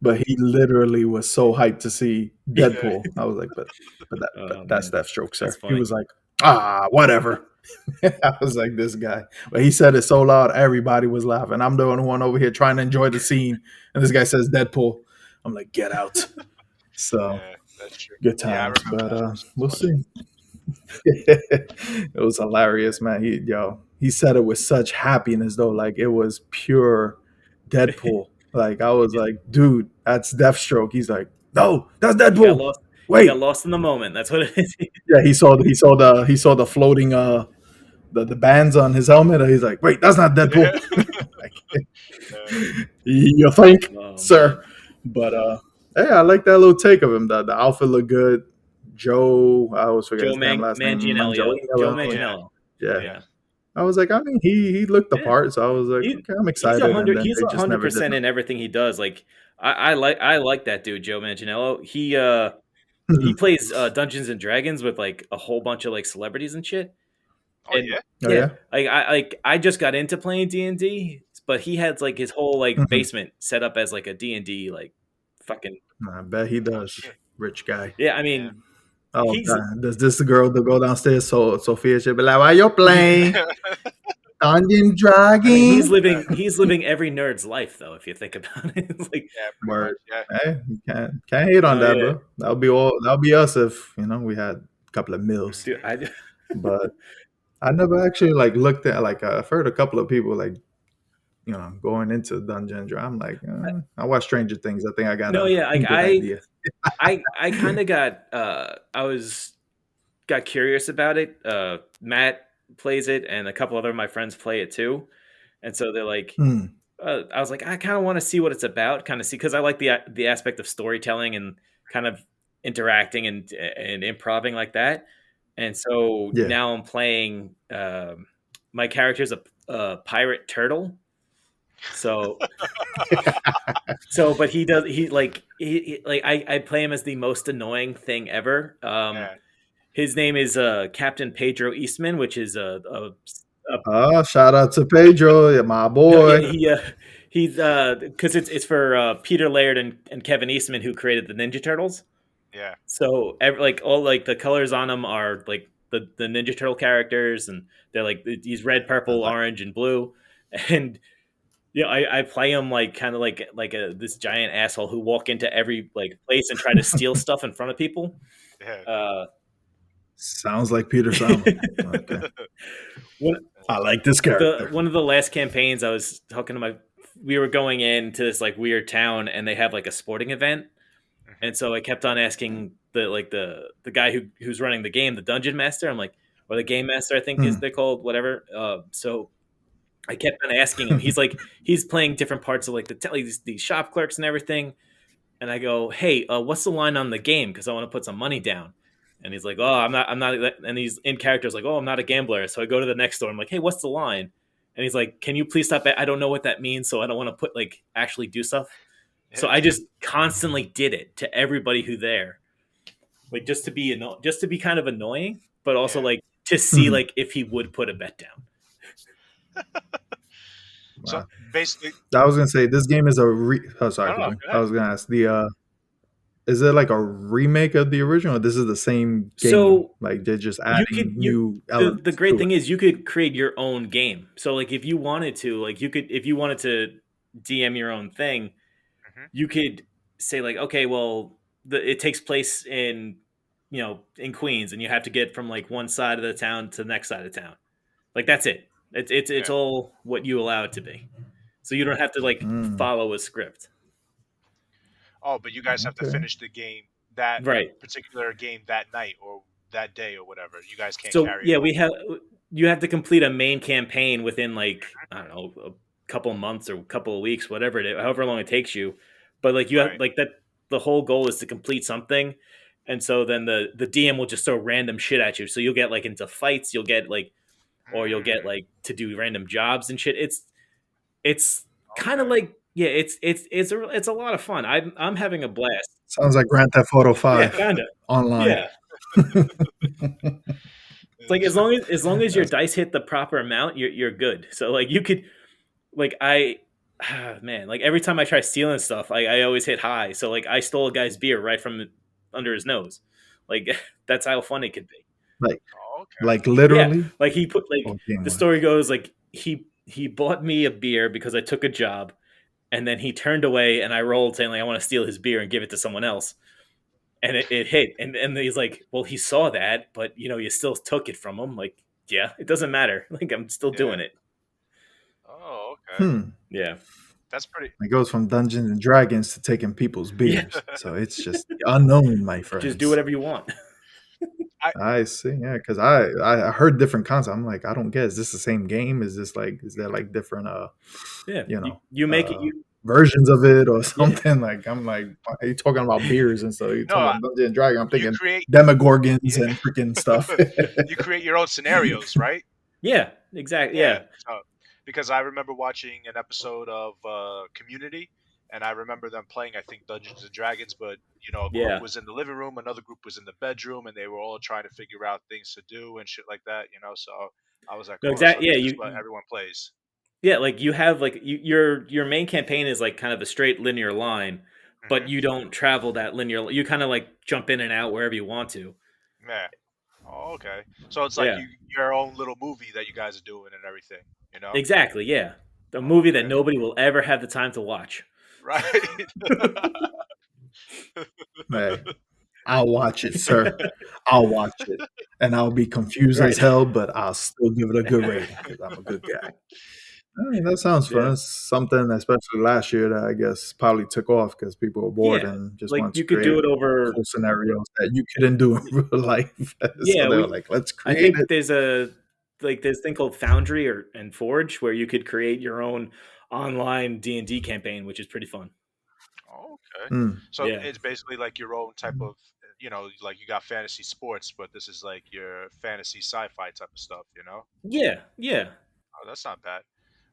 But he literally was so hyped to see Deadpool. I was like, but that's Deathstroke, sir. He was like, whatever. I was like, this guy. But he said it so loud, everybody was laughing. I'm the only one over here trying to enjoy the scene, and this guy says Deadpool. I'm like, get out. So that's true. Good times, but we'll see. It was hilarious, man. He said it with such happiness though, like it was pure Deadpool. Like I was like, dude, that's Deathstroke. He's like, no, that's Deadpool. He got lost in the moment. That's what it is. Yeah, he saw the floating the bands on his helmet, and he's like, wait, that's not Deadpool. You think, sir? But hey, I like that little take of him. The outfit looked good. Joe, I always forget his last name. Joe Manganiello. Yeah. I was like, I mean, he looked the part, so I was like, okay, I'm excited. He's 100% in everything he does. Like, I like that dude, Joe Manganiello. He plays Dungeons and Dragons with like a whole bunch of like celebrities and shit. Like I just got into playing D&D, but he had like his whole like basement set up as like a D&D like fucking. I bet he does. Rich guy. Yeah, I mean. Oh, does this girl to go downstairs? So Sophia should be like, "Why you playing Dungeon Dragon?" I mean, he's living every nerd's life, though. If you think about it, it's like word. Hey, you can't hate on that, bro. That'll be us if we had a couple of meals. Dude, but I never actually like looked at like I've heard a couple of people like going into Dungeon Dragon. I'm like, I watch Stranger Things. I think I got No, a yeah, like good idea. I kind of got got curious about it. Matt plays it, and a couple other of my friends play it too, and so they're like, Hmm. I was like, I kind of want to see what it's about, kind of see, because I like the aspect of storytelling and kind of interacting and improving like that. And so Yeah. now I'm playing. My character's a pirate turtle. So but I play him as the most annoying thing ever. Yeah. His name is Captain Pedro Eastman, which is a Oh, shout out to Pedro, yeah, my no, yeah, boy. he's because it's for Peter Laird and Kevin Eastman, who created the Ninja Turtles. Yeah. So all like the colors on them are like the Ninja Turtle characters, and they're like these red, purple, orange, and blue. And I play him like kind of like this giant asshole who walk into every like place and try to steal stuff in front of people. Yeah. Sounds like Peter Sama. Okay. I like this character. One of the last campaigns, I was talking to we were going into this like weird town, and they have like a sporting event, and so I kept on asking the guy who's running the game, the dungeon master. I'm like, or the game master, I think is they're called, whatever. So I kept on asking him. He's like, he's playing different parts of like these shop clerks and everything. And I go, hey, what's the line on the game? Because I want to put some money down. And he's like, oh, I'm not. And he's in characters like, oh, I'm not a gambler. So I go to the next door. I'm like, hey, what's the line? And he's like, can you please stop? I don't know what that means. So I don't want to put like actually do stuff. So I just constantly did it to everybody who there, like just to be kind of annoying, but also like to see like if he would put a bet down. So basically, I was gonna say this game is a sorry, no, I was gonna ask is it like a remake of the original, or this is the same game? So like they're just adding new elements. The great thing is you could create your own game. So like if you wanted to, like if you wanted to DM your own thing, you could say like, okay, well, it takes place in in Queens, and you have to get from like one side of the town to the next side of town. Like that's it. It's all what you allow it to be. So you don't have to like follow a script. Oh, but you guys have to finish the game, that particular game that night or that day or whatever. You guys can't carry it. You have to complete a main campaign within like, I don't know, a couple of months or a couple of weeks, whatever it is, however long it takes you. But like you have like that, the whole goal is to complete something. And so then the DM will just throw random shit at you. So you'll get like into fights, you'll get like like to do random jobs and shit. It's kind of like, yeah, it's a lot of fun. I'm having a blast. Sounds like Grand Theft Auto 5. Yeah, kind of online. Yeah. It's like as long as your dice hit the proper amount, you're good. So like you could, like man, like every time I try stealing stuff, I always hit high. So like I stole a guy's beer right from under his nose. Like that's how fun it could be. Like literally. Yeah. Like he put like the story goes like he bought me a beer because I took a job, and then he turned away, and I rolled saying like I want to steal his beer and give it to someone else. And it hit, and he's like, well, he saw that, but you still took it from him. Like, yeah, it doesn't matter. Like, I'm still doing it. Oh, okay. Yeah, that's pretty. It goes from Dungeons and Dragons to taking people's beers, so it's just unknown, my friend. Just do whatever you want. I see, yeah, because I heard different concepts. I'm like, I don't get. Is this the same game? Is there like different you make it versions of it or something? Like I'm like, why are you talking about beers and stuff? You're talking about Dungeons and Dragons. I'm thinking Demogorgons and freaking stuff. You create your own scenarios, right? Yeah, exactly. Yeah. Because I remember watching an episode of Community, and I remember them playing, I think, Dungeons and Dragons, but a group was in the living room, another group was in the bedroom, and they were all trying to figure out things to do and shit like that. So I was like, no, exactly. So what everyone plays. Yeah, like you have like your main campaign is like kind of a straight linear line, but you don't travel that linear. You kind of like jump in and out wherever you want to. Yeah. Oh, okay. So it's like your own little movie that you guys are doing and everything, Exactly, yeah. The movie that nobody will ever have the time to watch. Right. Hey, I'll watch it, sir. I'll watch it, and I'll be confused Right. as hell, but I'll still give it a good rating because I'm a good guy. I mean, that sounds fun. Yeah. It's something, especially last year, that I guess probably took off because people were bored Yeah, and just like wanted to you could do create it over. cool scenarios that you couldn't do in real life. So Yeah, they were like, "Let's I create think it." there's this thing called Foundry and Forge where you could create your own online D&D campaign, which is pretty fun. Oh, okay. Mm. So Yeah. it's basically like your own type of, like you got fantasy sports, but this is like your fantasy sci-fi type of stuff, you know? Yeah, yeah. Oh, that's not bad.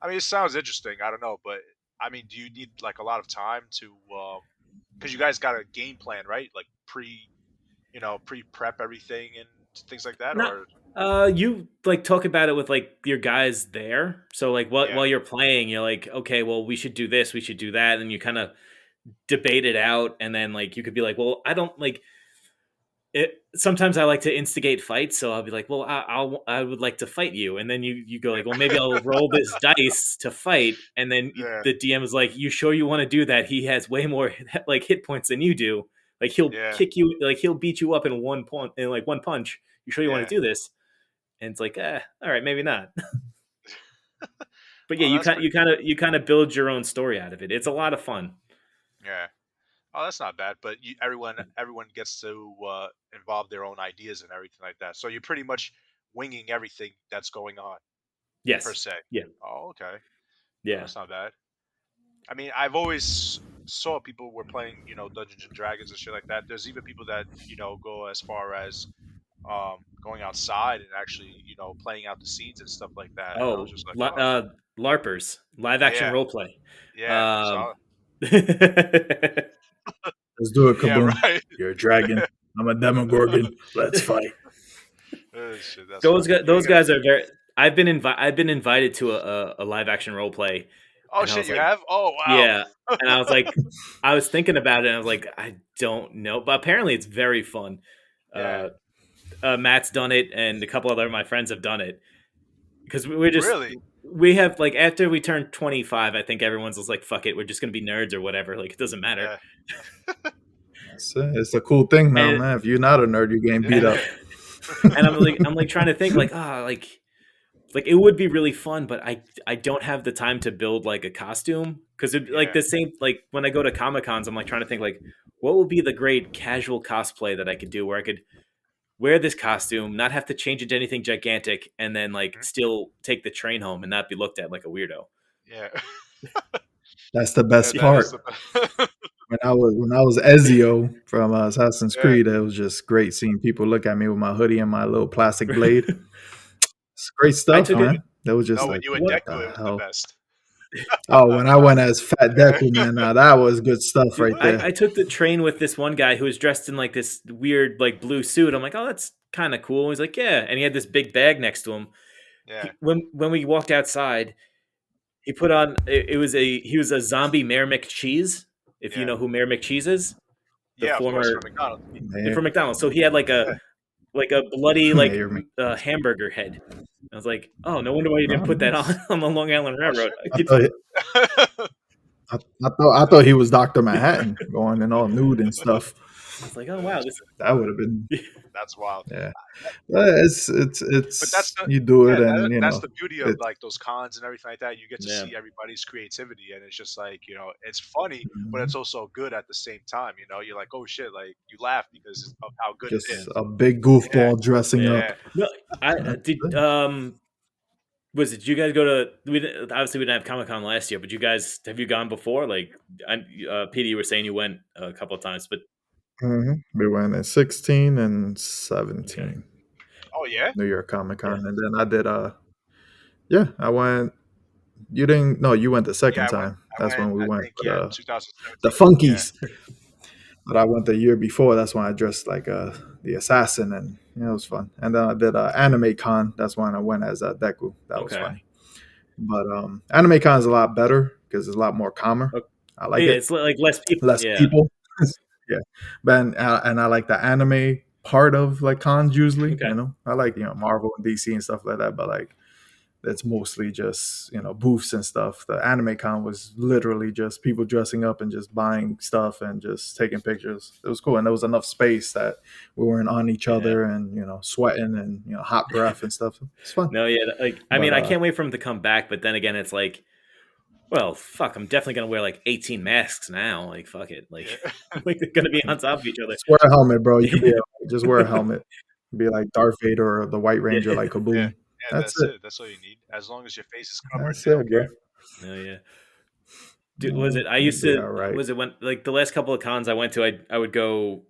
I mean, it sounds interesting. I don't know, but I mean, do you need like a lot of time to, because you guys got a game plan, right? Like pre-prep everything and things like that, Not or you like talk about it with like your guys there. So like yeah, while you're playing, you're like, okay, well we should do this, we should do that, and you kind of debate it out, and then like you could be like, well, I don't like it. Sometimes I like to instigate fights, so I'll be like, well, I would like to fight you, and then you go like, well, maybe I'll roll this dice to fight, and then yeah, the DM is like, you sure you want to do that? He has way more like hit points than you do. Like he'll yeah, kick you, like he'll beat you up in one punch. You sure you want yeah. to do this? And it's like, all right, maybe not. But yeah, Oh, that's pretty cool. you kind of build your own story out of it. It's a lot of fun. Yeah. Oh, that's not bad. But everyone gets to involve their own ideas and everything like that. So you're pretty much winging everything that's going on per Yes. se. Yeah. Oh, okay. Oh, Yeah. that's not bad. I mean, I've always saw people were playing, Dungeons and Dragons and shit like that. There's even people that go as far as going outside and actually playing out the scenes and stuff like that. And I was Oh, just like, LARPers, live action yeah, role play. yeah. Um, So Let's do it, yeah, Kaboom. right. You're a dragon. I'm a Demogorgon. Let's fight. Shit, that's funny. You those ain't gonna. guys are very. I've been invited to a live action role play, Oh and I shit, was you like, have? Oh wow. yeah, and I was like, I was thinking about it, and I was like, I don't know, but apparently it's very fun. Yeah. Matt's done it, and a couple other of my friends have done it because we're just Really? we have like after we turn 25, I think everyone's just like, fuck it, we're just gonna be nerds or whatever. Like it doesn't matter. Yeah. It's a cool thing now, And man. If you're not a nerd, you're getting beat and up. and I'm like trying to think like like it would be really fun, but I don't have the time to build like a costume because it like Yeah. the same like when I go to Comic Cons, I'm like trying to think like what would be the great casual cosplay that I could do where I could wear this costume, not have to change it to anything gigantic, and then like Mhm. still take the train home and not be looked at like a weirdo. Yeah. That's the Yeah, best that is part. the When I was Ezio from Assassin's Yeah. Creed, it was just great seeing people look at me with my hoodie and my little plastic blade. It's great I stuff, took it. man. That was just No, when like, you and what What Deku, it the was the hell? best. Oh, when I went as Fat Yeah. Deku, man, now that was good stuff Dude, right there. I took the train with this one guy who was dressed in like this weird like blue suit. I'm like, oh, that's kind of cool. He's like, yeah, and he had this big bag next to him. Yeah. When we walked outside, he put on he was a zombie Mayor McCheese. If you Yeah. know who Mayor McCheese is, the Yeah, of course, former from McDonald's. Mayor, from McDonald's. So he had like a bloody Mayor Mc- hamburger head. I was like, oh, no wonder why you didn't oh, put that nice. on the Long Island Oh Railroad. shit. I thought I thought he was Dr. Manhattan going in all nude and stuff. I was like, oh wow, this. That would have been That's wild. yeah. That- But that's It's the you do it yeah, and that's the beauty of it. like those cons and everything like that. You get to Yeah. see everybody's creativity, and it's just like it's funny, but Mhm. it's also good at the same time. You're like, oh shit, like you laugh because of how good it Just is. a big Yeah, goofball dressing Yeah. up. yeah, No, I That's did. it. Was it? Did you guys go to? Obviously we didn't have Comic Con last year, but you guys have you gone before? Like, Petey, you were saying you went a couple of times, but We went in 16 and okay, 17 oh yeah, New York Comic yeah, Con, and then I did yeah, I went. You didn't? No, you went the yeah. second I went, time. I That's went. when we I went. think But yeah, the 2017. Yeah, Funkies. But I went the year before. That's when I dressed like the assassin, and it was fun. And then I did Anime Con. That's when I went as Deku. That was okay. funny. But Anime Con is a lot better because it's a lot more calmer. Okay. I like Yeah, it. it's like less people. Less Yeah, people. Yeah, but and I like the anime part of like cons usually. okay. I like Marvel and DC and stuff like that. But like it's mostly just booths and stuff. The Anime Con was literally just people dressing up and just buying stuff and just taking pictures. It was cool, and there was enough space that we weren't on each other and sweating and hot breath and stuff. It's fun. No, yeah, I can't wait for him to come back. But then again, it's like, well, fuck, I'm definitely gonna wear like 18 masks now. Like, fuck it, like they're gonna be on top of each other. Just wear a helmet, bro. You can be just wear a helmet. Be like Darth Vader or the White Ranger, like Kaboom. Yeah, that's it. That's all you need. As long as your face is covered. That's it, bro. Oh yeah. Dude, was it? I used to. Right. Was it when like the last couple of cons I went to? I would go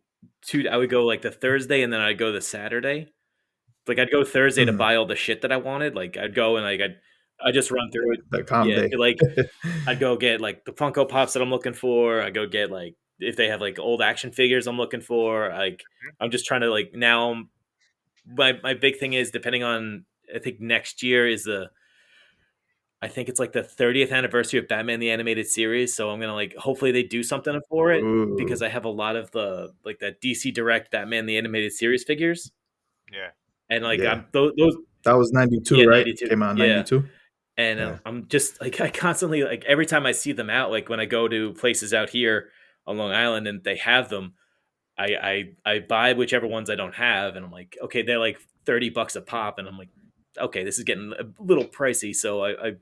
like the Thursday and then I'd go the Saturday. Like I'd go Thursday to buy all the shit that I wanted. Like I'd go and like I'd just run through it. The calm day. Like I'd go get like the Funko Pops that I'm looking for. I go get like if they have like old action figures I'm looking for. Like I'm just trying to like now. My big thing is depending on I think next year is I think it's like the 30th anniversary of Batman the Animated Series, so I'm gonna like hopefully they do something for it. Ooh. Because I have a lot of the like that DC Direct Batman the Animated Series figures. Yeah, and like I'm those that was 92, right? 92. Came out in 92. And I'm just like I constantly like every time I see them out, like when I go to places out here on Long Island and they have them. I buy whichever ones I don't have, and I'm like, okay, they're like $30 a pop, and I'm like, okay, this is getting a little pricey, so I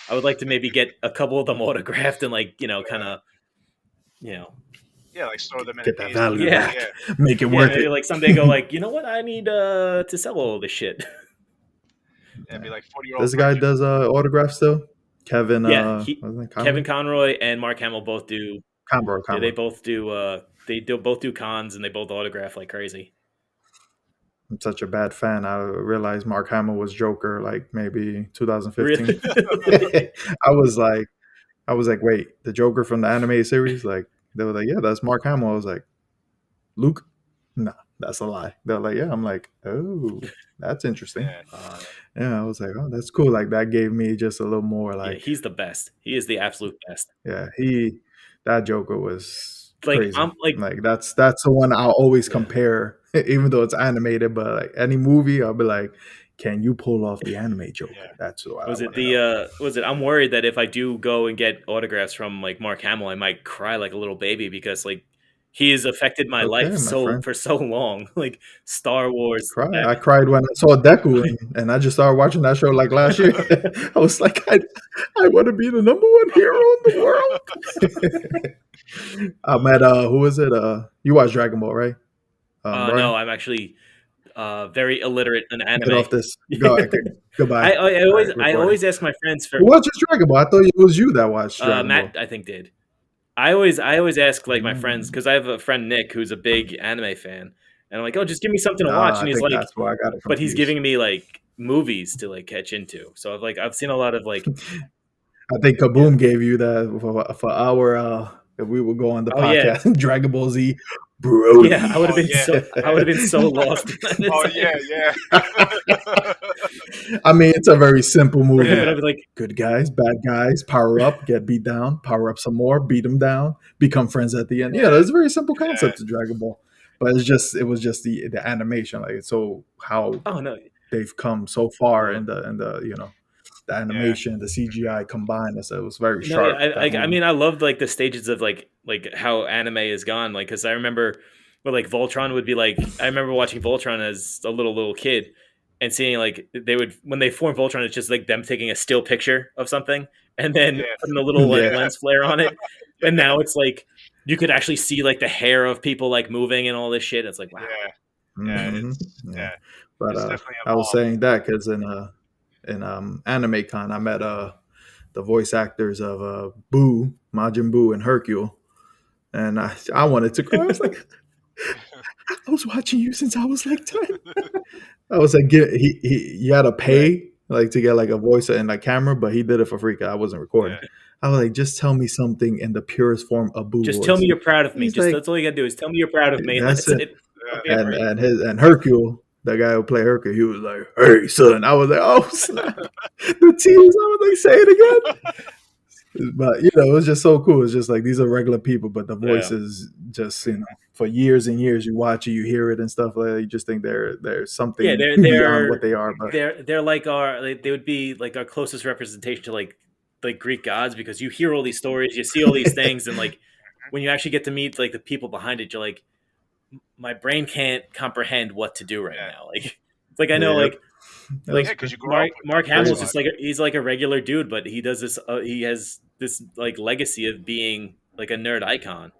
would like to maybe get a couple of them autographed and like kind of like store them in get that value back. Make it worth it. Like someday go like, you know what, I need to sell all this shit. Yeah, be like 40-year-old. This guy does autograph still. Kevin. Kevin Conroy and Mark Hamill both do. Conroy. Yeah, they both do. They both do cons and they both autograph like crazy. I'm such a bad fan. I realized Mark Hamill was Joker like maybe 2015. Really? I was like, wait, the Joker from the animated series? Like they were like, yeah, that's Mark Hamill. I was like, Luke? No, that's a lie. They're like, yeah. I'm like, oh, that's interesting. Yeah, I was like, oh, that's cool. Like that gave me just a little more like. Yeah, he's the best. He is the absolute best. Yeah, that Joker was. Crazy. I'm like that's the one I'll always compare, even though it's animated. But like any movie, I'll be like, "Can you pull off the anime Joker?" Yeah. That's what was it. I'm worried that if I do go and get autographs from like Mark Hamill, I might cry like a little baby because like he has affected my life for so long. Like Star Wars. I cried when I saw Deku, and I just started watching that show like last year. I was like, I want to be the number one hero in the world. I met who was it? You watch Dragon Ball, right? No, I'm actually very illiterate in anime. Get off this. Goodbye. I always ask my friends for. Who watches Dragon Ball? I thought it was you that watched Dragon Matt, Ball. I think did. I always ask like my friends because I have a friend Nick who's a big anime fan, and I'm like, oh, just give me something to watch, and he's like, that's why I got it but he's giving me like movies to like catch into. So I've seen a lot of like. I think Kaboom gave you that for our. If we would go on the podcast, Dragon Ball Z, bro. Yeah, I would have been so lost. Yeah. I mean, it's a very simple movie. Yeah, but I'd be like, good guys, bad guys, power up, get beat down, power up some more, beat them down, become friends at the end. Yeah, that's a very simple concept to Dragon Ball. But it was just the animation, like so how they've come so far in the the animation, the CGI combined. So it was very sharp. I mean, I loved like the stages of like how anime is gone. Like, because I remember where like Voltron would be like. I remember watching Voltron as a little kid and seeing like when they form Voltron, it's just like them taking a still picture of something and then putting a little like lens flare on it. And now it's like you could actually see like the hair of people like moving and all this shit. It's like wow. But I was saying that because in Anime Con, I met the voice actors of Boo, Majin Buu, and Hercule, and I wanted to cry. I was like, I was watching you since I was like 10. I was like, you had to pay like to get like a voice and a camera, but he did it for free because I wasn't recording. Yeah. I was like, just tell me something in the purest form of Boo. Just tell me you're proud of me. Just like, that's all you gotta do is tell me you're proud of me. That's it. And Hercule. The guy who played Hercule, he was like, "Hey, son." I was like, "Oh, snap." The tears. I was like, "Say it again." But it was just so cool. It's just like these are regular people, but the Yeah. voices just for years and years you watch it, you hear it and stuff like that. You just think they're something Yeah, beyond what they are. But they're like they would be like our closest representation to like Greek gods, because you hear all these stories, you see all these things, and like when you actually get to meet like the people behind it, you're like, my brain can't comprehend what to do right now. Like it's like I know Yep. like because you grew up with Mark them. Hamill's Crazy. just like he's like a regular dude, but he does this. He has this like legacy of being like a nerd icon.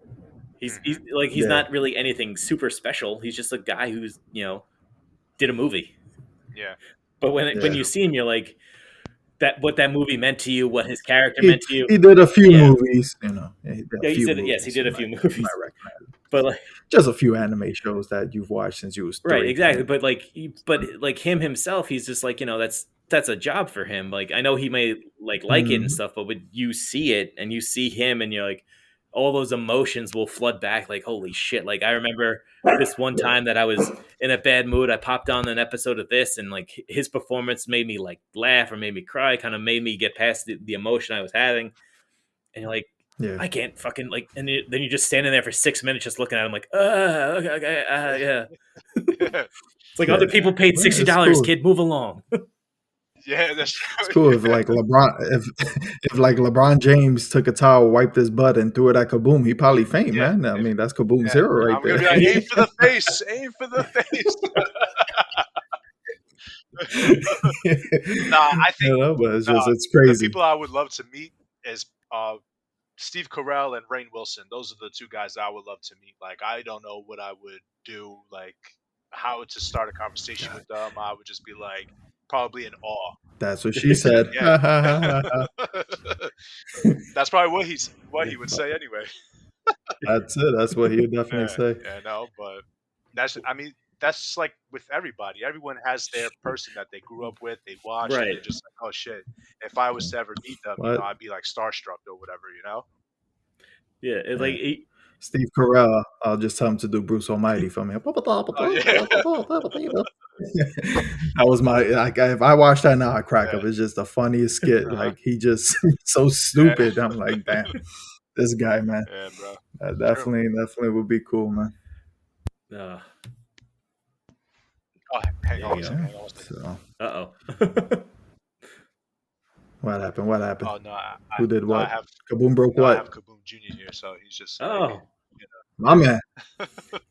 He's like he's Yeah. not really anything super special. He's just a guy who's did a movie. Yeah. But when you see him, you're like, that what that movie meant to you, what his character He meant to you. did a few Yeah. movies, He did a few movies, yes, he did a few you movies. might recognize him. But like, Just a few anime shows that you've watched since you was 3. right, exactly. But like him himself, he's just like, that's a job for him. Like I know he may like it and stuff, but when you see it and you see him and you're like, all those emotions will flood back. Like, holy shit. Like I remember this one time that I was in a bad mood. I popped on an episode of this, and like his performance made me like laugh or made me cry, kind of made me get past the emotion I was having. And you're like, Yeah. I can't fucking like, and then you're just standing there for 6 minutes just looking at him like, okay, yeah. It's like other people paid $60, cool. kid, move along. Yeah, that's true. It's cool if like LeBron James took a towel, wiped his butt, and threw it at Kaboom. He probably faint, man. I mean, that's Kaboom's hero right I'm there. gonna be like, aim for the face, aim for the face. Nah, I think but it's just it's crazy. The people I would love to meet is Steve Carell and Rainn Wilson. Those are the two guys that I would love to meet. Like, I don't know what I would do, like how to start a conversation with them. I would just be like, probably in awe. That's what she said. That's probably what he would say anyway. That's it. That's what he would definitely say. Yeah, no, but that's like with everybody. Everyone has their person that they grew up with, they watch, and they're just like, oh shit. If I was to ever meet them, I'd be like starstruck or whatever, Yeah, it's like Steve Carell, I'll just tell him to do Bruce Almighty for me. That was my if I watch that now, I crack up. It's just the funniest skit. Like he just so stupid. I'm like, damn, this guy, man. Yeah, bro. That definitely would be cool, man. Oh, hang on a second. So. Uh-oh. What happened? Oh no, who did what? Kaboom broke what? I have Kaboom Jr. here, so he's just my man.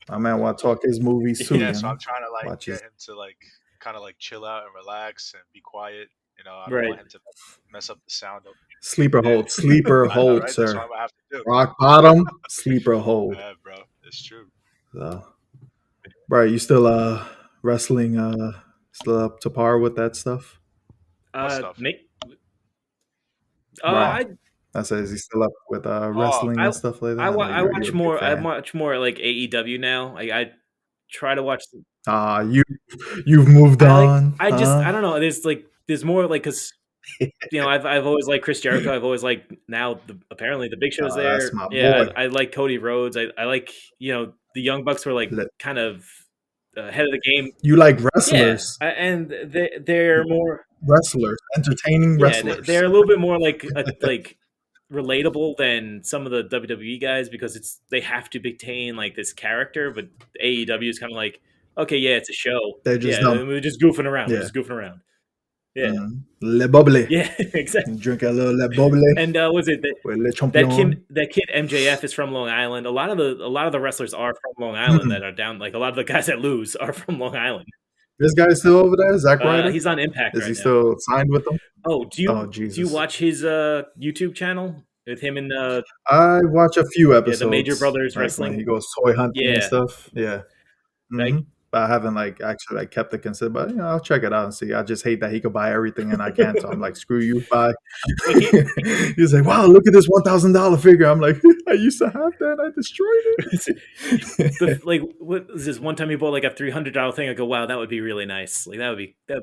My man want to talk his movies too. Yeah, so I'm trying to like get him to like kind of like chill out and relax and be quiet. I don't want him to mess up the sound. Sleeper hold, right? Sir. That's what I have to do. Rock bottom, sleeper hold. Yeah, bro, it's true. So, Bryan, you still wrestling? Still up to par with that stuff? I said, is he still up with wrestling and stuff like that? I watch more. I watch more like AEW now. I try to watch. You've moved on. I don't know. There's more like because I've always liked Chris Jericho. I've always liked now. Apparently the Big Show's there. That's my boy. Boy. I like Cody Rhodes. I like the Young Bucks were like kind of ahead of the game. You like wrestlers, and they're more wrestlers, entertaining wrestlers. They're a little bit more like relatable than some of the WWE guys because they have to maintain like this character, but AEW is kind of like, okay, yeah, it's a show. They're just we're just goofing around. Yeah. We're just goofing around. Yeah, Le bubbly. Yeah, exactly. Drink a little Le bubbly. And was it that kid MJF is from Long Island? A lot of the wrestlers are from Long Island that are down. Like a lot of the guys that lose are from Long Island. This guy's still over there, Zack Ryder. He's on Impact. Is he still signed with them? Oh, do you watch his YouTube channel with him and? I watch a few episodes. Yeah, the Major Brothers Wrestling. When he goes toy hunting and stuff. Yeah. Mm-hmm. But I haven't actually kept it considered. But I'll check it out and see. I just hate that he could buy everything and I can't. So I'm like, screw you, buy. He's like, wow, look at this $1,000 figure. I'm like, I used to have that. I destroyed it. What is this? One time he bought like a $300 thing. I go, wow, that would be really nice. Like that would be great.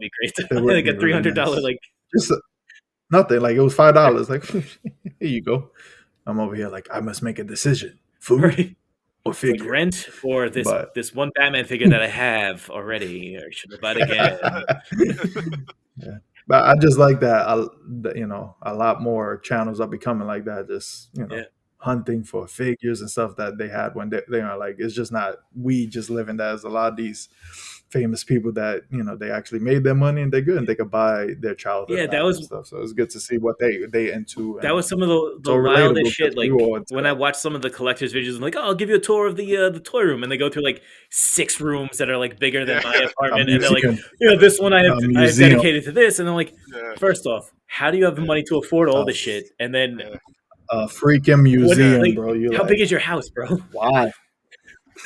Like a $300 nice. Like just nothing. Like it was $5. Like here you go. I'm over here like I must make a decision. Food. Right. Or figure. Like rent or this one Batman figure that I have already, or should I buy it again? Yeah. But I just like that. A lot more channels are becoming like that. Just hunting for figures and stuff that they had when they are like. It's just not we just living that. As a lot of these famous people that they actually made their money and they're good and they could buy their childhood. Yeah, that was and stuff. So it's good to see what they into. That was some of the wildest shit. Like when I watched some of the collectors' videos, I'm like, "Oh, I'll give you a tour of the toy room," and they go through like 6 rooms that are like bigger than my apartment, and they're like, this one I have dedicated to this, and I'm like, first off, how do you have the money to afford all this shit? And then a freaking museum, bro. How big is your house, bro? Why?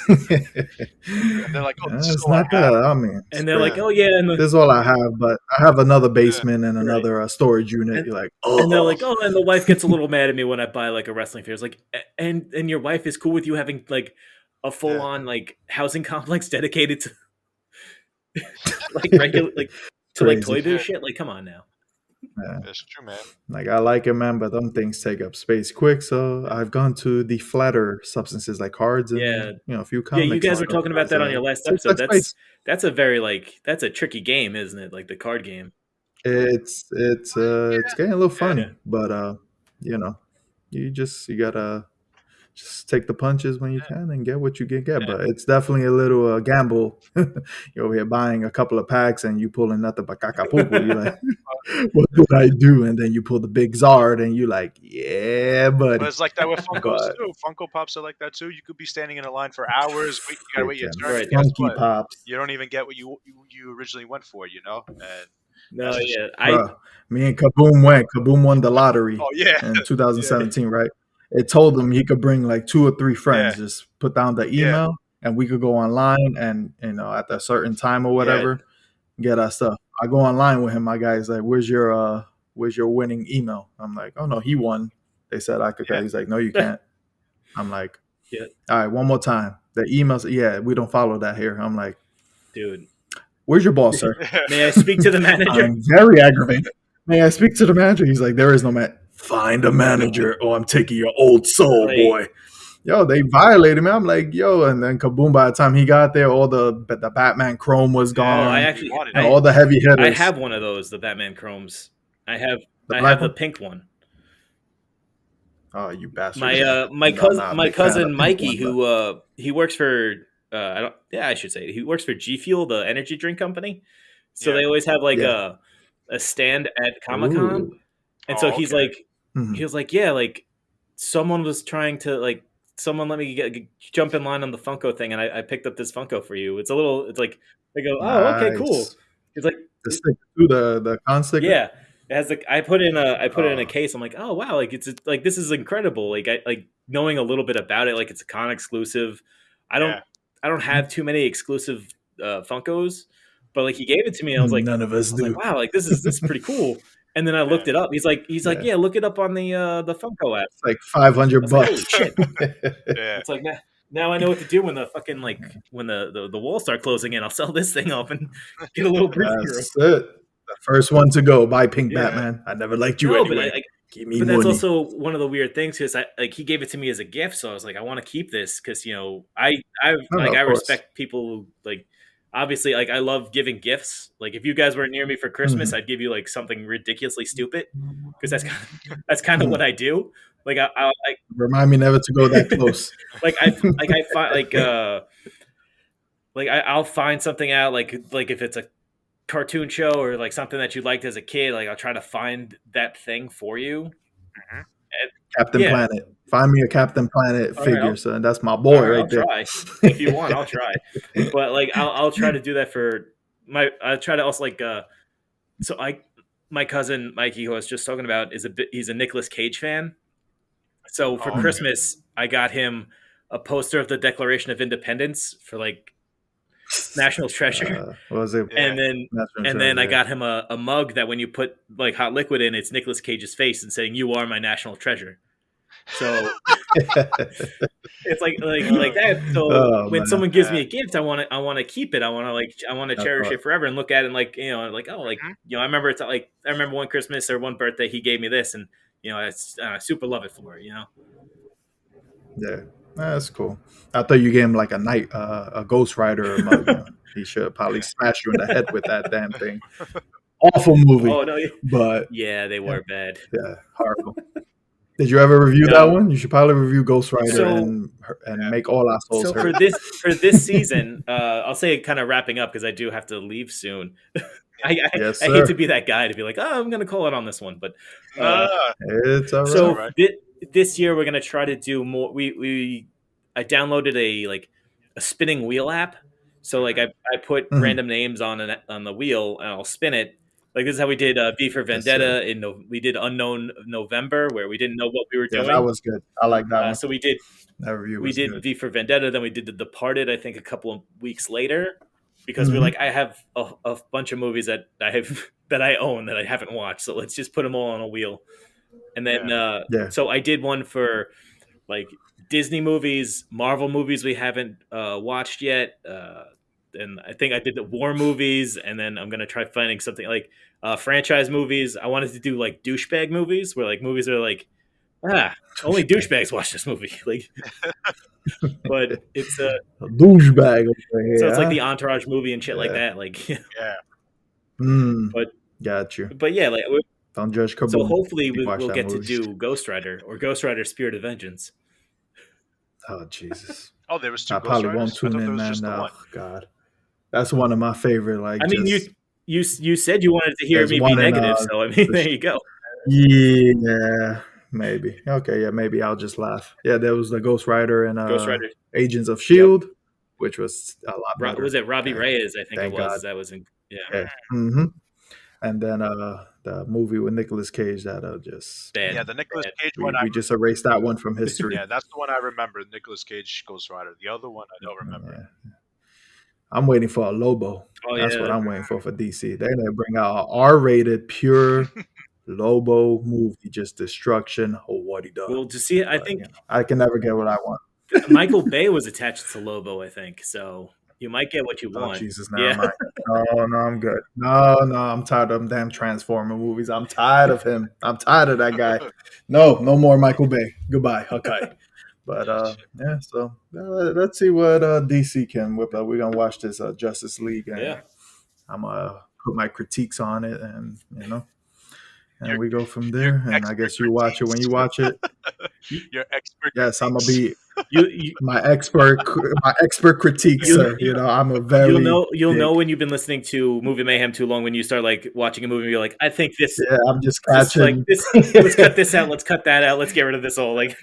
And they're like, "Oh, this is not that." I mean, and they're like, "Oh yeah," and this is all I have, but I have another basement and another storage unit. And, you're like, "Oh," and they're like, "Oh," and the wife gets a little mad at me when I buy like a wrestling figure. It's like, and your wife is cool with you having like a full on like housing complex dedicated to like regular like to like Toy Biz shit. Like, come on now. Yeah. That's true, man. Like, I like it, man, but them things take up space quick. So I've gone to the flatter substances like cards and a few comics. Yeah, you guys were talking about that on your last episode. That's a very that's a tricky game, isn't it? Like the card game. It's getting a little funny, but you gotta just take the punches when you can and get what you can get. But it's definitely a little gamble. You're over here buying a couple of packs and you pulling nothing but cacapopo. You're like, what did I do? And then you pull the big Zard and you're like, yeah, buddy. But it's like that with Funkos too. Funko Pops are like that too. You could be standing in a line for hours. You gotta wait your turn. Right. Funky Pops. You don't even get what you originally went for. And no, me and Kaboom went. Kaboom won the lottery. Oh yeah, in 2017, right? It told him he could bring like 2 or 3 friends. Just put down the email, and we could go online and at a certain time or whatever, get our stuff. I go online with him. My guy's like, "Where's your winning email?" I'm like, "Oh no, he won." They said I could. He's like, "No, you can't." I'm like, "All right, one more time." The emails, we don't follow that here. I'm like, "Dude, where's your boss, sir? May I speak to the manager?" I'm very aggravated. May I speak to the manager? He's like, "There is no man." Find a manager, or I'm taking your old soul, boy. Yo, they violated me. I'm like, yo, and then Kaboom. By the time he got there, all the Batman Chrome was gone. I actually all the heavy hitters. I have one of those, the Batman Chromes. I have the pink one. Oh, you bastard! My cousin Mikey, who he works for I should say he works for G Fuel, the energy drink company. So they always have like a stand at Comic-Con. And so he's like, he was like, like someone was trying to someone let me jump in line on the Funko thing, and I picked up this Funko for you. It's like they go, oh, okay, cool. He's like the stick to the con sticker. Yeah, it has I put it in a case. I'm like, oh wow, it's like this is incredible. Like knowing a little bit about it, like it's a con exclusive. I don't have too many exclusive Funkos, but like he gave it to me, and I was like, none of us do. Like, wow, like this is pretty cool. And then I looked it up. He's like, look it up on the Funko app. It's like $500. Like, holy shit! It's like now I know what to do when the fucking when the walls start closing in. I'll sell this thing off and get a little breather. That's it. The first one to go. Buy Pink Batman. I never liked you anyway. Give me but money. That's also one of the weird things because he gave it to me as a gift, so I was like, I want to keep this because I respect people who obviously, I love giving gifts. Like, if you guys were near me for Christmas, I'd give you something ridiculously stupid because that's kind of what I do. Like, I remind me never to go that close. I'll find something out. Like if it's a cartoon show or something that you liked as a kid, I'll try to find that thing for you. Captain Planet. Find me a Captain Planet figure, son. That's my boy right there. Try. If you want, I'll try. But I'll try to do that for I try to also my cousin Mikey, who I was just talking about, he's a Nicolas Cage fan. So for Christmas, I got him a poster of the Declaration of Independence for National Treasure. What was it? And then I got him a mug that when you put hot liquid in, it's Nicolas Cage's face and saying, "You are my national treasure." So it's like that. So when someone gives me a gift, I want to keep it. I want to cherish it forever and look at it I remember I remember one Christmas or one birthday he gave me this, and I super love it for it. Yeah, that's cool. I thought you gave him a Ghost Rider mug. He should probably smash you in the head with that damn thing. awful movie. Oh no, but yeah, they were bad. Yeah, horrible. Did you ever review that one? You should probably review Ghost Rider and make all our souls hurt. For this season, I'll say kind of wrapping up because I do have to leave soon. I hate to be that guy to be like, oh, I'm going to call it on this one, but it's all right. So this year we're going to try to do more. I downloaded a spinning wheel app. So like I put random names on the wheel and I'll spin it. Like this is how we did V for Vendetta we did Unknown November where we didn't know what we were doing. That was good. I like that one. So we did good. V for Vendetta, then we did The Departed. I think a couple of weeks later because we're like I have a bunch of movies that I own that I haven't watched, so let's just put them all on a wheel. And then so I did one for like Disney movies, Marvel movies we haven't watched yet. And I think I did the war movies, and then I'm gonna try finding something like franchise movies. I wanted to do like douchebag movies, where like movies are like, only douchebags watch this movie. Like, but it's a douchebag. So it's like the Entourage movie and shit like that. Like, but got you. But yeah, like don't judge. Kaboom. So hopefully we'll get to do Ghost Rider or Ghost Rider: Spirit of Vengeance. Oh Jesus! Oh, there was two. I probably won't tune in, man. Oh God. That's one of my favorite. Like, I mean, you said you wanted to hear me be negative, so I mean, there you go. Yeah, maybe. Okay, yeah, maybe I'll just laugh. Yeah, there was the Ghost Rider and Ghost Rider. Agents of S.H.I.E.L.D., which was a lot better. Was it Robbie Reyes? I think it was. God. That was Mm-hmm. And then the movie with Nicolas Cage that just bad. Yeah, the Nicolas Cage one. We just erased that one from history. Yeah, that's the one I remember. Nicolas Cage Ghost Rider. The other one I don't remember. Yeah. I'm waiting for a Lobo. That's what I'm waiting for DC. They're gonna bring out an R-rated, pure Lobo movie, just destruction. Oh, what he does. Well, to see it, I think I can never get what I want. Michael Bay was attached to Lobo, I think. So you might get what you want. Jesus, never mind. No, I'm good. No, I'm tired of them damn Transformer movies. I'm tired of him. I'm tired of that guy. No more Michael Bay. Goodbye. Okay. But so let's see what DC can whip up. We're gonna watch this Justice League, and I'm gonna put my critiques on it, and we go from there. And I guess you watch it when you watch it. Your expert. Yes, I'm gonna be my expert critiques, sir. I'm a very. You'll know when you've been listening to Movie Mayhem too long when you start like watching a movie and you're like, I think this. Yeah, I'm just catching. Like this. Let's cut this out. Let's cut that out. Let's get rid of this all. Like.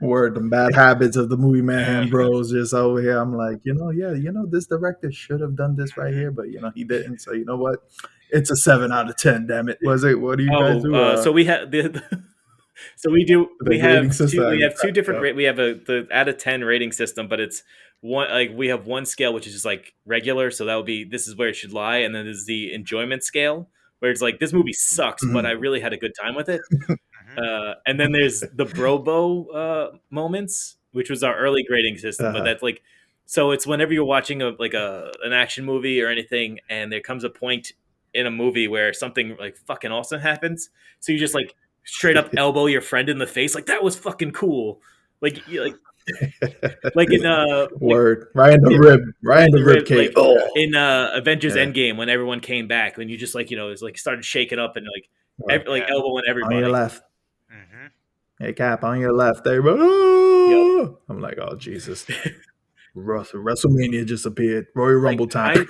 Word, the bad habits of the Movie Mayhem bros just over here. I'm like, this director should have done this right here, but he didn't. So you know what? It's a 7 out of 10. Damn it! Was it? What do you guys do? So we have we have two different. We have the out of 10 rating system, but it's one like we have one scale which is just like regular. So that would be this is where it should lie, and then there's the enjoyment scale where it's like this movie sucks, but I really had a good time with it. And then there's the Brobo moments, which was our early grading system. But that's like, so it's whenever you're watching an action movie or anything, and there comes a point in a movie where something like fucking awesome happens. So you just like straight up elbow your friend in the face, like that was fucking cool. Like in word right in the rib cage. Like, in Avengers Endgame when everyone came back, when you just like it's like started shaking up and like elbowing everybody on your left. Hey, Cap, on your left there, bro. Yep. I'm like, oh, Jesus. WrestleMania just appeared. Royal Rumble time.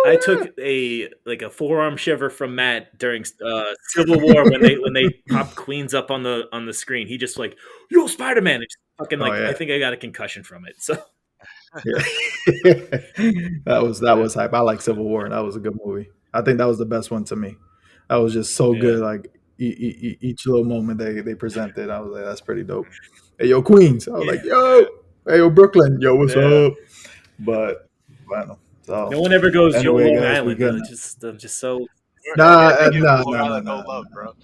I took a forearm shiver from Matt during Civil War when they popped Queens up on the screen. He just like, yo, Spider-Man. It's fucking I think I got a concussion from it. So that was hype. I like Civil War, and that was a good movie. I think that was the best one to me. That was just so good. Like each little moment they presented, I was like, that's pretty dope. Hey, yo, Queens. I was like, yo. Hey, yo, Brooklyn. Yo, what's up? But well, so no one ever goes, yo, Long Island. I'm just so. No, love, bro.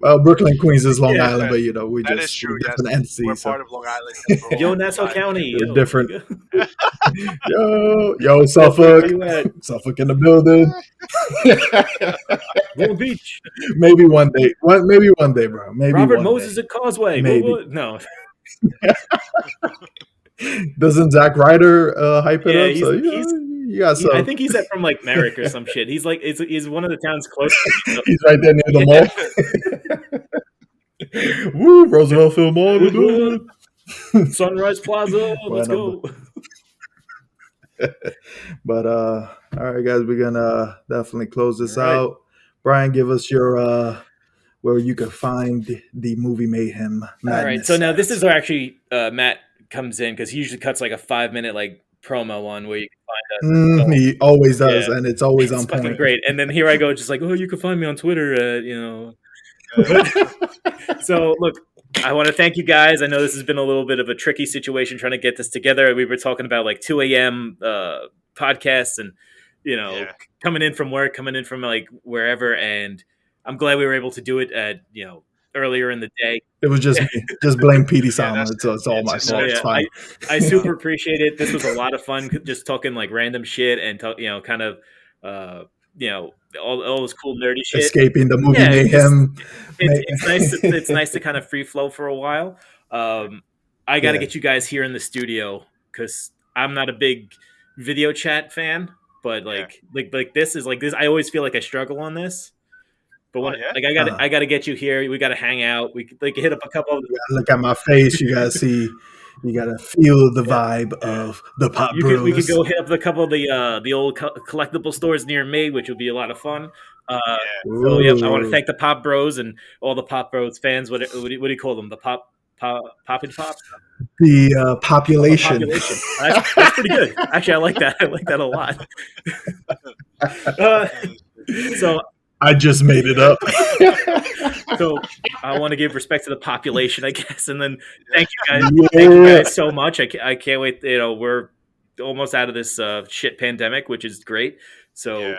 Well, Brooklyn, Queens is Long Island, but we that just true. different entities. We're part of Long Island. Yo, Nassau County. Different. Yo, Suffolk. Suffolk in the building. Long Beach. Maybe one day. Maybe one day, bro. Maybe Robert one Moses day. at Causeway. Maybe. No. Doesn't Zack Ryder hype it up? So, You got some. I think he's from like Merrick or some shit. He's like, he's one of the towns close to me. So. He's right there near the mall. Woo, Roosevelt Film Mall. Sunrise Plaza. Let's go. But all right, guys, we're gonna definitely close this out. Bryan, give us your where you can find the movie Mayhem Madness. All right, so now this is where actually Matt comes in because he usually cuts like a 5-minute like promo one where you can find us. He always does, and it's always on fucking point. Great. And then here I go, just like, oh, you can find me on Twitter, So look, I want to thank you guys. I know this has been a little bit of a tricky situation trying to get this together. We were talking about like 2 a.m. Podcasts and, coming in from work, coming in from like wherever. And I'm glad we were able to do it at, earlier in the day. It was just me. Just blame Petey Sama. It's all my fault. It's fine. I super appreciate it. This was a lot of fun, just talking like random shit and, kind of, all this cool nerdy shit. Escaping the movie Mayhem. It's nice to kind of free flow for a while. I got to get you guys here in the studio because I'm not a big video chat fan, but like this is like this. I always feel like I struggle on this. But I got to get you here. We got to hang out. We could hit up a couple. Look at my face. You got to see. You got to feel the vibe of the Popbros. We could go hit up a couple of the old collectible stores near me, which would be a lot of fun. I want to thank the Popbros and all the Popbros fans. What do you call them? The Pop and Pop? The population. That's pretty good. Actually, I like that. I like that a lot. So I just made it up. So I want to give respect to the population, I guess, and then thank you guys. Thank you guys so much. I can't wait. We're almost out of this shit pandemic, which is great. So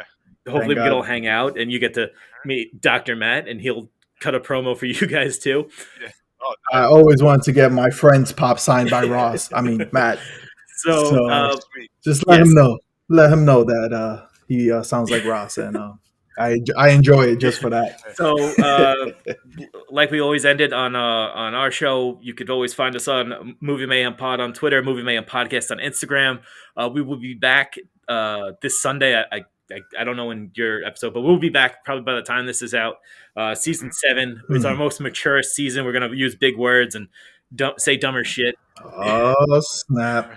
hopefully we can all hang out, and you get to meet Dr. Matt, and he'll cut a promo for you guys too. Yeah. I always want to get my friend's pop signed by Ross. I mean Matt. So just let him know. Let him know that he sounds like Ross, and I enjoy it just for that. So, like we always ended on our show, you could always find us on Movie Mayhem Pod on Twitter, Movie Mayhem Podcast on Instagram. We will be back this Sunday. I don't know when your episode, but we'll be back probably by the time this is out. Season 7. It's our most mature season. We're gonna use big words and say dumber shit. Oh snap!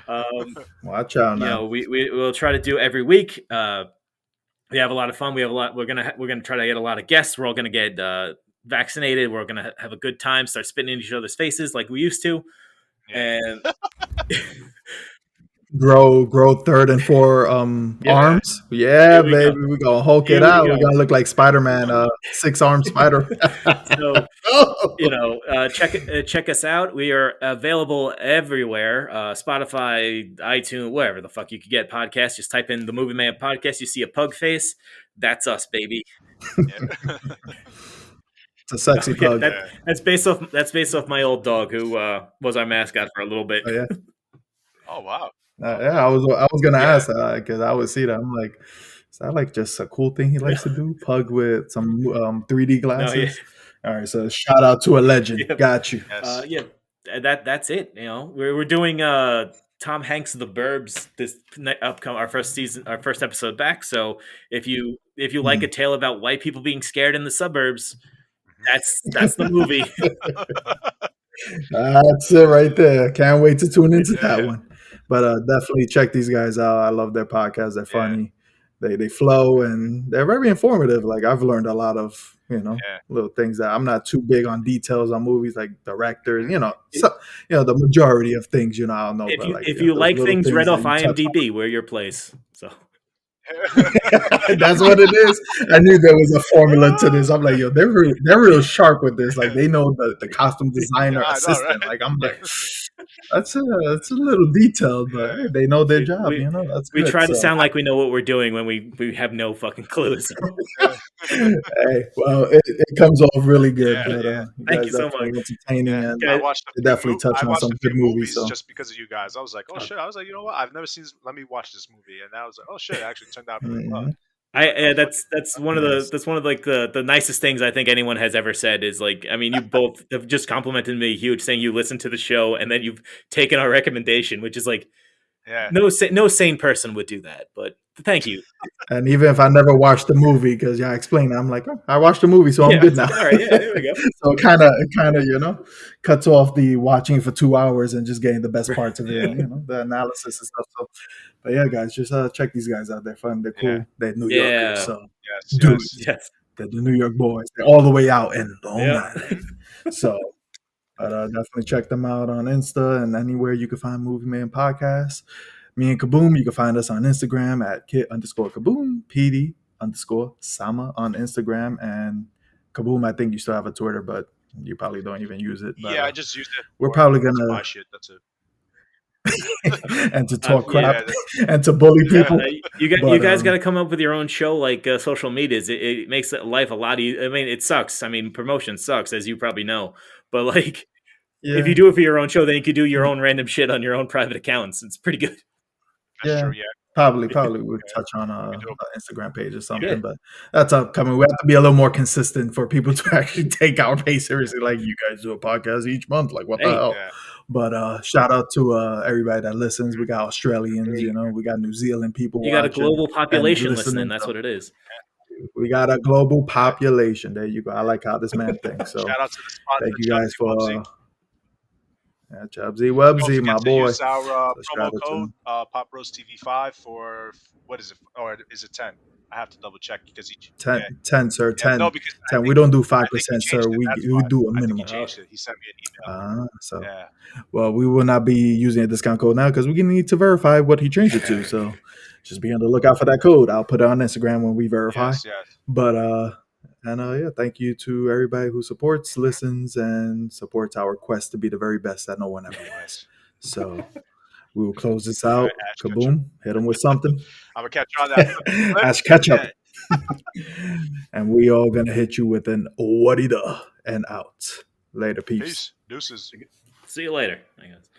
Watch out now. We'll try to do every week. We have a lot of fun. We have a lot. We're gonna try to get a lot of guests. We're all gonna get vaccinated. We're gonna have a good time. Start spitting in each other's faces like we used to, and grow 3rd and 4 arms. Yeah, baby, we're gonna Hulk it out. We're gonna look like Spider-Man, 6-armed Spider. So check us out. We are available everywhere. Spotify, iTunes, wherever the fuck you could get podcasts. Just type in the Movie Man Podcast. You see a pug face. That's us, baby. It's a sexy pug. That's based off my old dog who was our mascot for a little bit. Oh yeah. Oh wow. I was gonna ask that because I would see that. I'm like, is that like just a cool thing he likes to do? Pug with some 3D glasses. All right, so shout out to a legend. Yep. Got you. Yes. That's it. We're doing Tom Hanks' The Burbs this upcoming our first episode back. So if you like a tale about white people being scared in the suburbs, that's the movie. That's it right there. Can't wait to tune into that one. But definitely check these guys out. I love their podcast. They're funny. They flow and they're very informative. Like I've learned a lot of little things that I'm not too big on details on movies, like directors. The majority of things I don't know. If you like things read off IMDb, we're your place. So. That's what it is. I knew there was a formula to this. I'm like, yo, they're real sharp with this. Like they know the costume designer assistant. Right? Like I'm like, that's a little detailed, but they know their job. That's we good, try to sound like we know what we're doing when we have no fucking clues. Hey, well, it comes off really good. Thank you so much. Entertaining, and it definitely touched on some good movies. So. Just because of you guys, I was like, oh shit! I was like, you know what? I've never seen. Let me watch this movie, and I was like, oh shit! It actually turned out pretty well. That's one of the nicest things I think anyone has ever said is like, I mean, you both have just complimented me huge, saying you listened to the show and then you've taken our recommendation, which is like no sane person would do that. But thank you. And even if I never watched the movie, because I explained, I'm like, oh, I watched the movie, so I'm good now. All right, yeah, there we go. So it kind of, cuts off the watching for 2 hours and just getting the best parts of it, and, the analysis and stuff. So, but yeah, guys, just check these guys out. They're fun. They're cool. They're New Yorkers. So, yes. They're the New York boys. They're all the way out in Long Island. So, but definitely check them out on Insta and anywhere you can find Movie Man Podcast. Me and Kaboom, you can find us on Instagram at kit_Kaboom, PD_Sama on Instagram. And Kaboom, I think you still have a Twitter, but you probably don't even use it. But, I just used it. We're probably going to buy shit. That's it. And to talk crap and to bully people. You guys got to come up with your own show like social medias. It makes life a lot easier. I mean, it sucks. I mean, promotion sucks, as you probably know. But like, if you do it for your own show, then you could do your own random shit on your own private accounts. It's pretty good. That's true, Probably we'll touch on an Instagram page or something, but that's upcoming. We have to be a little more consistent for people to actually take our pay seriously. Like, you guys do a podcast each month, like what the hell? Yeah. But shout out to everybody that listens. We got Australians, we got New Zealand people. You got a global population listening. That's what it is. We got a global population. There you go. I like how this man thinks. So shout out to the sponsor. Thank you guys for. Chubsy Wubsy, my boy. Use our promo code Popbros TV5 for what is it? Or is it 10? I have to double check because each 10, sir. 10. No, because 10. We don't do 5%, sir. We do a minimum. He sent me an email. Well, we will not be using a discount code now because we need to verify what he changed it to. So just be on the lookout for that code. I'll put it on Instagram when we verify. Yes. But thank you to everybody who supports, listens, and supports our quest to be the very best that no one ever was. So we will close this out. Kaboom! Hit them with something. I'm gonna catch you on that. Ash ketchup. And we all gonna hit you with an what-da and out. Later, peace. Deuces. See you later. I guess.